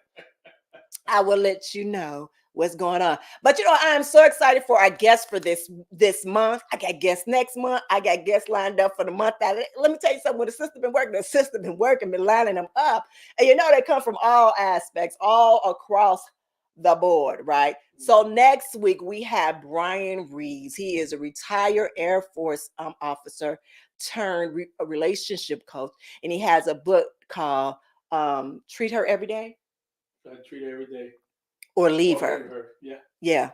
N: I will let you know what's going on. But I am so excited for our guests for this month. I got guests next month. I got guests lined up for the month. Let me tell you something. When the system been working, been lining them up. And they come from all aspects, all across the board, right? So next week we have Brian Reeves. He is a retired Air Force officer turned relationship coach, and he has a book called Treat Her Every Day.
O: Treat her every day.
N: Or Leave Her.
O: Yeah.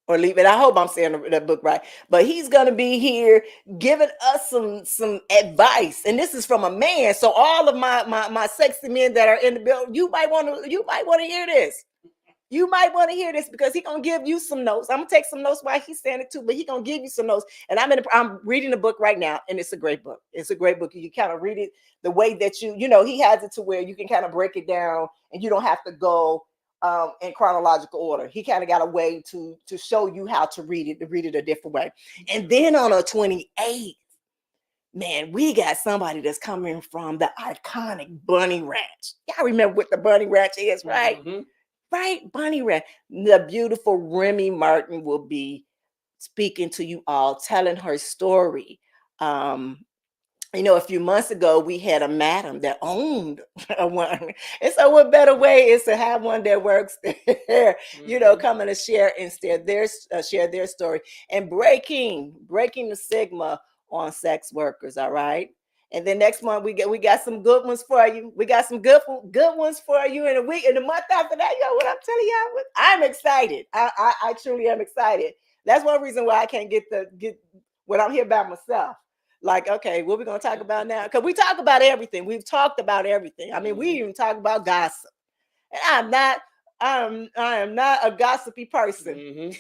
N: Or Leave It. I hope I'm saying the book right. But he's gonna be here giving us some advice, and this is from a man. So all of my sexy men that are in the building, you might want to hear this. You might want to hear this because he's going to give you some notes. I'm going to take some notes while he's saying it too, but he's going to give you some notes. And I'm reading the book right now, and it's a great book. It's a great book. You kind of read it the way that he has it to where you can kind of break it down and you don't have to go in chronological order. He kind of got a way to show you how to read it a different way. And then on a 28th, man, we got somebody that's coming from the iconic Bunny Ranch. Y'all remember what the Bunny Ranch is, right?
O: Mhm.
N: Right, Bunny Ranch. The beautiful Remy Martin will be speaking to you all, telling her story. A few months ago, we had a madam that owned one. And so what better way is to have one that works there, coming to share instead share their story and breaking the stigma on sex workers. All right. And then next month we got some good ones for you. We got some good ones for you in the month after that. What I'm telling y'all, I'm excited. I truly am excited. That's one reason why I can't get when I'm here by myself. Like, okay, what we gonna talk about now? Because we talk about everything. We've talked about everything. I mean, we even talk about gossip. And I am not a gossipy person.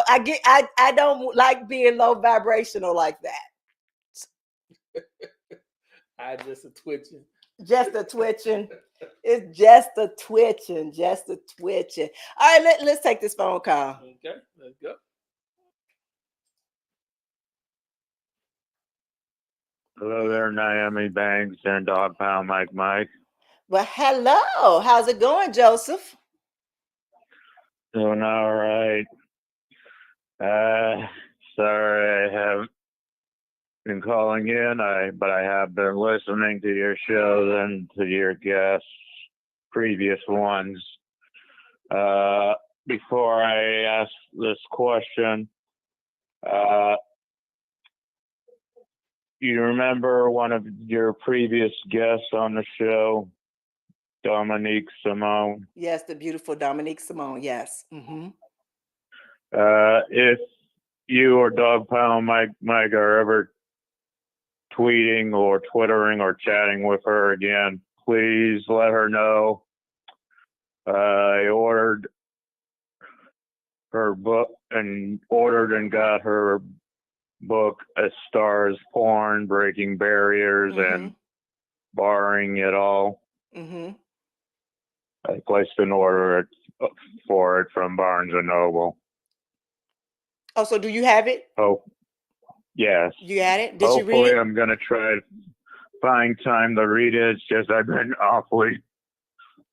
N: I don't like being low vibrational like that.
O: I just a twitching.
N: Just a twitching. It's just a twitching. Just a twitching. All right, let's take this phone call.
O: Okay, let's go.
T: Hello there, Nyomi Banks and Dog Pound Mike.
N: Well, hello. How's it going, Joseph?
T: Doing all right. Sorry I have been calling in, but I have been listening to your shows and to your guests, previous ones. Before I ask this question, you remember one of your previous guests on the show, Dominique Simone?
N: Yes, the beautiful Dominique Simone. Yes. Mm-hmm.
T: If you or Dog Pound Mike are ever tweeting or twittering or chatting with her again, please let her know. I ordered her book and got her book, A Star's Porn, Breaking Barriers and Barring It All.
N: Mm-hmm.
T: I placed an order for it from Barnes & Noble.
N: Oh, so do you have it?
T: Oh, yes.
N: You had it? Did
T: Hopefully,
N: you read it?
T: I'm going to try to find time to read it. It's just I've been awfully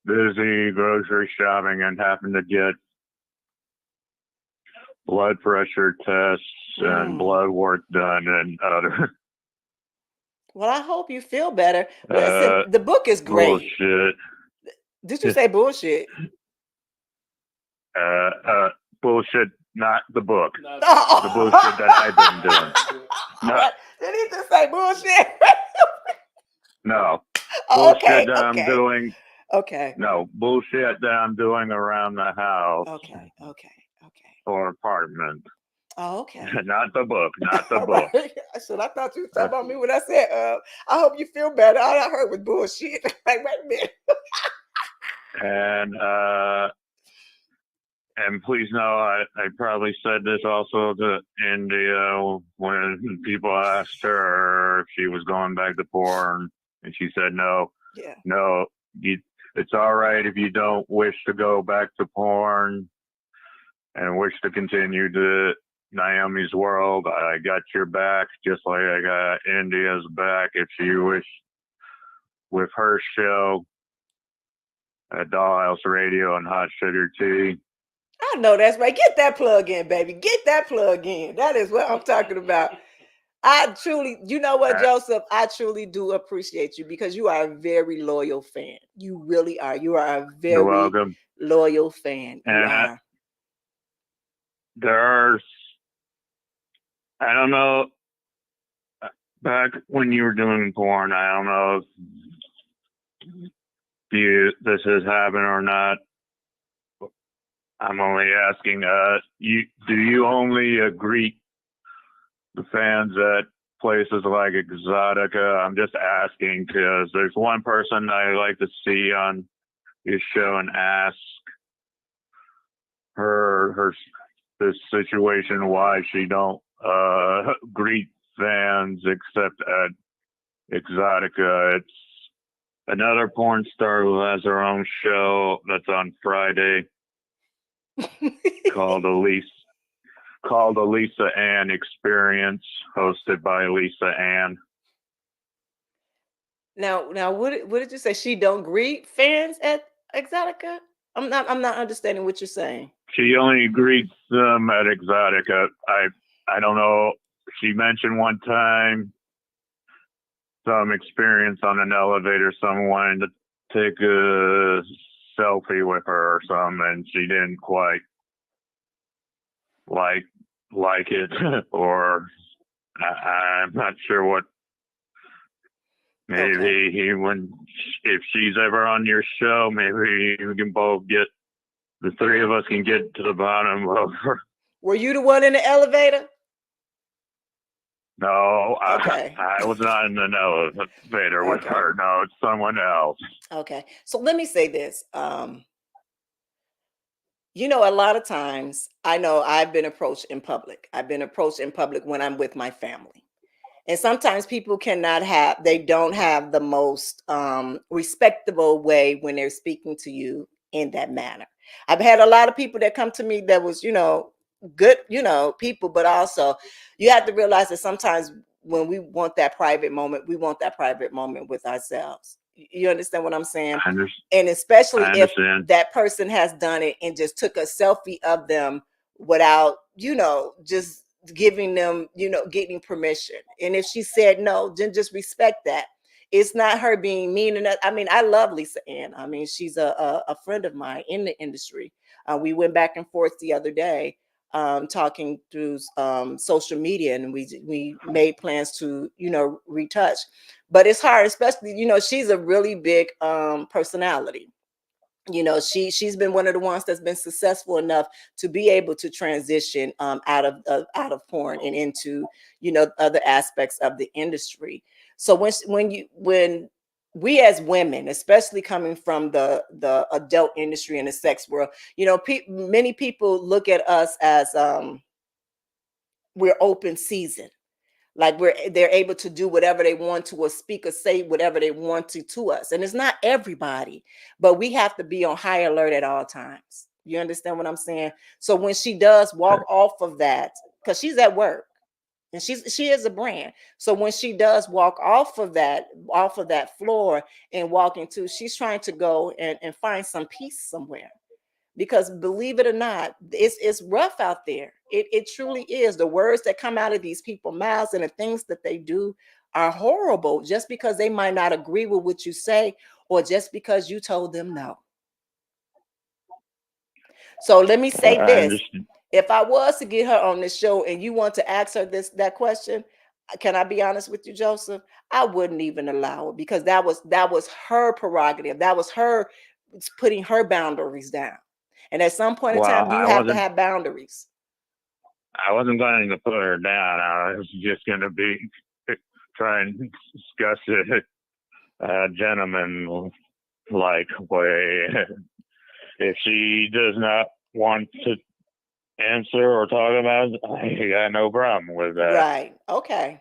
T: busy grocery shopping and having to get blood pressure tests and blood work done and other.
N: Well, I hope you feel better. Listen, the book is great.
T: Bullshit.
N: Did you say bullshit?
T: Bullshit, not the book. The bullshit that I've been doing. No,
N: Did he just say bullshit?
T: no.
N: Oh,
T: Bullshit that I'm doing.
N: Okay.
T: No, bullshit that I'm doing around the house.
N: Okay.
T: Or apartment.
N: Oh, okay.
T: Not the book. Not the book.
N: I thought you were talking about me when I said, I hope you feel better. All I heard was bullshit. Like, wait a minute.
T: And please know, I probably said this also to India when people asked her if she was going back to porn, and she said no.
N: Yeah.
T: No, it's all right if you don't wish to go back to porn and wish to continue to Naomi's world. I got your back, just like I got India's back. If she wish with her show at Dollhouse Radio and Hot Sugar Tea.
N: I know that's right. Get that plug in, baby. Get that plug in. That is what I'm talking about. I truly, you know what, Joseph? I truly do appreciate you because you are a very loyal fan. You really are. You are a
T: You're
N: very
T: welcome.
N: loyal fan. You are.
T: I don't know, back when you were doing porn, I don't know if this has happened or not. I'm only asking, do you only greet the fans at places like Exotica? I'm just asking because there's one person I like to see on your show and ask her this situation why she don't greet fans except at Exotica. It's another porn star who has her own show that's on Friday called Elise called the Lisa Ann Experience, hosted by Lisa Ann.
N: Now, what did you say? She don't greet fans at Exotica? I'm not understanding what you're saying.
T: She only greets them at Exotica. I don't know. She mentioned one time some experience on an elevator, someone to take a selfie with her or something, and she didn't quite like it, or I'm not sure what. Maybe if she's ever on your show, maybe we can both get, the three of us can get to the bottom of her.
N: Were you the one in the elevator?
T: No,
N: Okay.
T: I was not in an elevator with her. No, it's someone else.
N: Okay. So let me say this. You know, a lot of times I know I've been approached in public. I've been approached in public when I'm with my family. And sometimes people they don't have the most respectable way when they're speaking to you in that manner. I've had a lot of people that come to me that was, good, people, but also you have to realize that sometimes when we want that private moment, we want that private moment with ourselves. You understand what I'm saying? And especially if that person has done it and just took a selfie of them without, just giving them, getting permission. And if she said no, then just respect that. It's not her being mean enough. I mean, I love Lisa Ann. I mean, she's a friend of mine in the industry. We went back and forth the other day, talking through social media, and we made plans to, retouch. But it's hard, especially, she's a really big personality. She's been one of the ones that's been successful enough to be able to transition out of porn and into other aspects of the industry. So when we as women, especially coming from the adult industry and the sex world, many people look at us as we're open season. Like they're able to do whatever they want to, or speak or say whatever they want to us. And it's not everybody, but we have to be on high alert at all times. You understand what I'm saying? So when she does walk off of that, because she's at work and she is a brand. So when she does walk off of that floor and walk into, she's trying to go and find some peace somewhere. Because believe it or not, it's rough out there. It truly is. The words that come out of these people's mouths and the things that they do are horrible, just because they might not agree with what you say, or just because you told them no. So let me say this. If I was to get her on this show and you want to ask her that question, can I be honest with you, Joseph? I wouldn't even allow it, because that was her prerogative. That was her putting her boundaries down. And at some point in time, you have to have boundaries.
T: I wasn't going to put her down. I was just going to be trying to discuss it, gentleman-like way. If she does not want to answer or talk about it, I got no problem with that.
N: Right. Okay.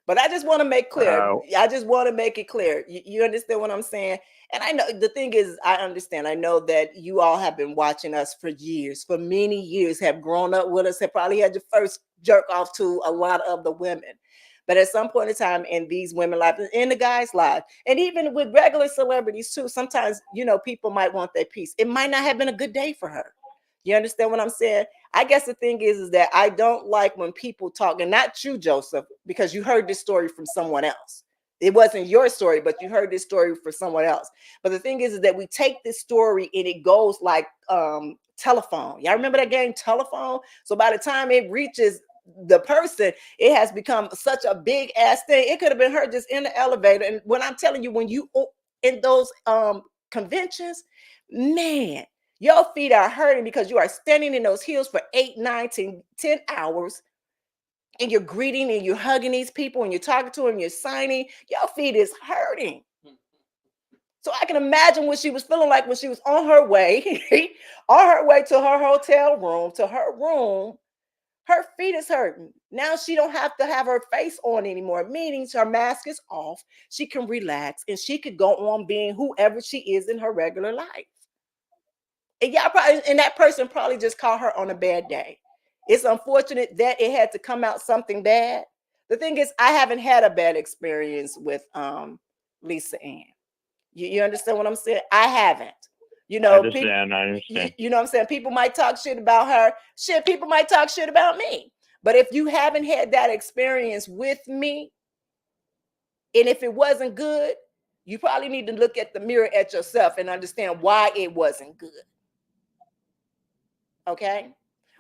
N: But I just want to make clear. I just want to make it clear. You understand what I'm saying? And I know the thing is, I understand. I know that you all have been watching us for years, for many years, have grown up with us, have probably had your first jerk off to a lot of the women. But at some point in time in these women's lives, in the guys' lives, and even with regular celebrities too, sometimes, people might want their peace. It might not have been a good day for her. You understand what I'm saying? I guess the thing is that I don't like when people talk, and not you, Joseph, because you heard this story from someone else. It wasn't your story, but you heard this story for someone else. But the thing is that we take this story and it goes like telephone. Y'all remember that game, Telephone? So by the time it reaches the person, it has become such a big ass thing. It could have been her just in the elevator. And when I'm telling you, when you in those conventions, man, your feet are hurting because you are standing in those heels for 8, 9, 10 hours, and you're greeting and you're hugging these people and you're talking to them, you're signing. Your feet is hurting. So I can imagine what she was feeling like when she was on her way to her hotel room, to her room. Her feet is hurting. Now she don't have to have her face on anymore, meaning her mask is off. She can relax and she could go on being whoever she is in her regular life. And that person probably just caught her on a bad day. It's unfortunate that it had to come out something bad. The thing is, I haven't had a bad experience with Lisa Ann. You understand what I'm saying? I haven't. You know,
T: I understand.
N: you know what I'm saying? People might talk shit about her. Shit, people might talk shit about me. But if you haven't had that experience with me, and if it wasn't good, you probably need to look at the mirror at yourself and understand why it wasn't good. Okay?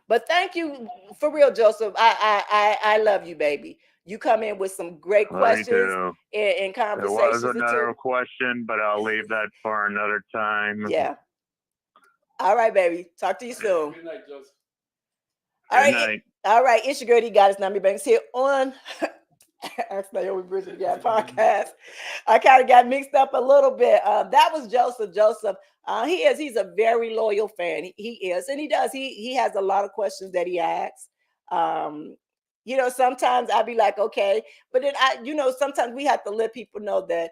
N: But thank you for real, Joseph. I love you, baby. You come in with some great questions and conversations.
T: There was another question, but I'll leave that for another time.
N: Yeah. All right, baby. Talk to you soon.
O: Good night, Joseph.
N: Good night. All right. It's your girl, D Goddess Nyomi Banks here on Ask Nyomi Bridging the Gap podcast. I kind of got mixed up a little bit. That was Joseph. Joseph. He's a very loyal fan. He is, and he does. He has a lot of questions that he asks. You know, sometimes I'll be like, okay, but then sometimes we have to let people know that,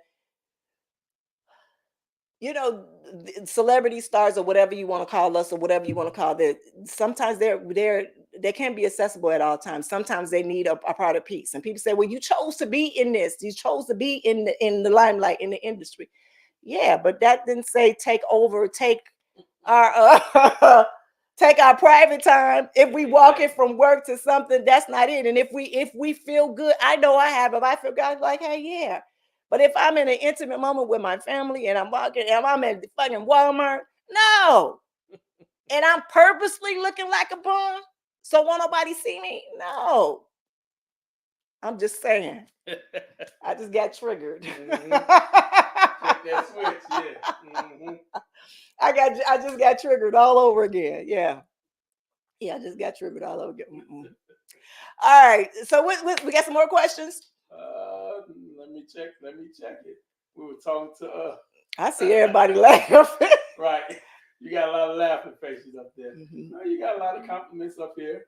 N: you know, celebrity stars or whatever you want to call us or whatever you want to call them, sometimes they can't be accessible at all times. Sometimes they need a product piece. And people say, well, you chose to be in this. You chose to be in the limelight, in the industry. Yeah, but that didn't say take our take our private time. If we walk in from work to something, that's not it. And if we feel good, I know I have. If I feel good, like, hey, yeah. But if I'm in an intimate moment with my family and I'm walking and I'm at the fucking Walmart, no. And I'm purposely looking like a bum so won't nobody see me? No. I'm just saying. I just got triggered.
O: Mm-hmm. That switch, yeah. Mm-hmm.
N: I just got triggered all over again. Yeah. Yeah, I just got triggered all over again. All right. So we got some more questions?
O: Let me check it. We were talking to
N: I see everybody laughing.
O: Right. You got a lot of laughing faces up there.
N: Mm-hmm.
O: No, you got a lot of compliments up here.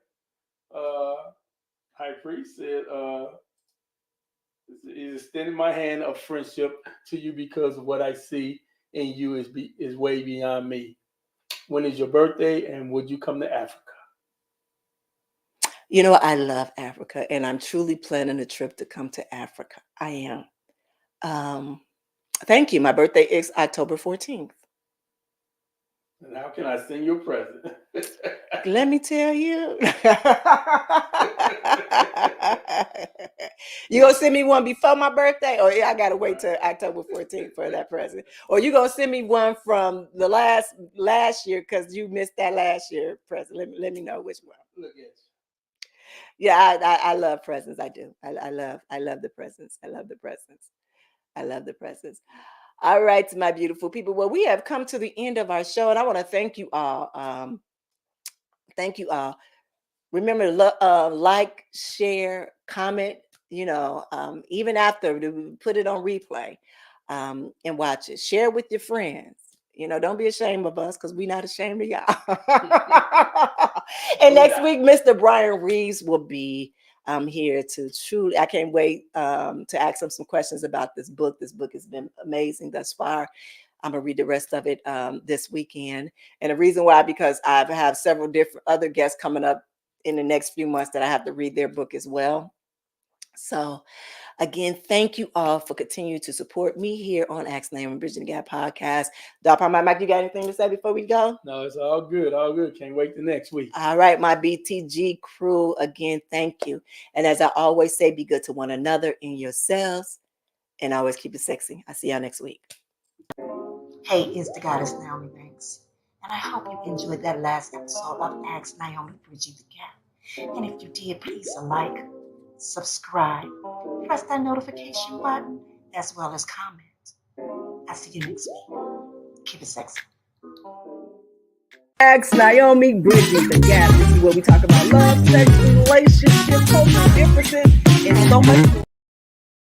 O: High Priest said, is extending my hand of friendship to you because of what I see in you is way beyond me. When is your birthday and would you come to Africa?
N: You know, I love Africa and I'm truly planning a trip to come to Africa. I am. Thank you. My birthday is October 14th.
O: And how can I send you a present?
N: Let me tell you. You gonna send me one before my birthday? Or I gotta wait till October 14th for that present? Or you gonna send me one from the last year because you missed that last year present? Let me know which one.
O: Look at you.
N: Yeah, I love presents. I do. I love the presents. I love the presents. I love the presents. All right, my beautiful people. Well, we have come to the end of our show, and I want to thank you all. Thank you all. Remember, like, share, comment. You know, even after put it on replay and watch it. Share with your friends. You know, don't be ashamed of us because we're not ashamed of y'all. And next week, Mr. Brian Reeves will be here to truly, I can't wait to ask him some questions about this book. This book has been amazing thus far. I'm going to read the rest of it this weekend. And the reason why, because I have several different other guests coming up in the next few months that I have to read their book as well. So again, thank you all for continuing to support me here on Ask Nyomi Bridging the Gap podcast. Dr. Mike, you got anything to say before we go?
O: No, it's all good. All good. Can't wait till next week.
N: All right, my BTG crew, again, thank you. And as I always say, be good to one another and yourselves and always keep it sexy. I'll see y'all next week.
B: Hey, it's the Goddess Nyomi Banks. And I hope you enjoyed that last episode of Ask Nyomi Bridging the Gap. And if you did, please like, subscribe, press that notification button, as well as comment. I'll see you next week. Keep it sexy.
N: Ask Nyomi Bridging the Gap. This is where we talk about love, sex, relationships, cultural differences, and so much more.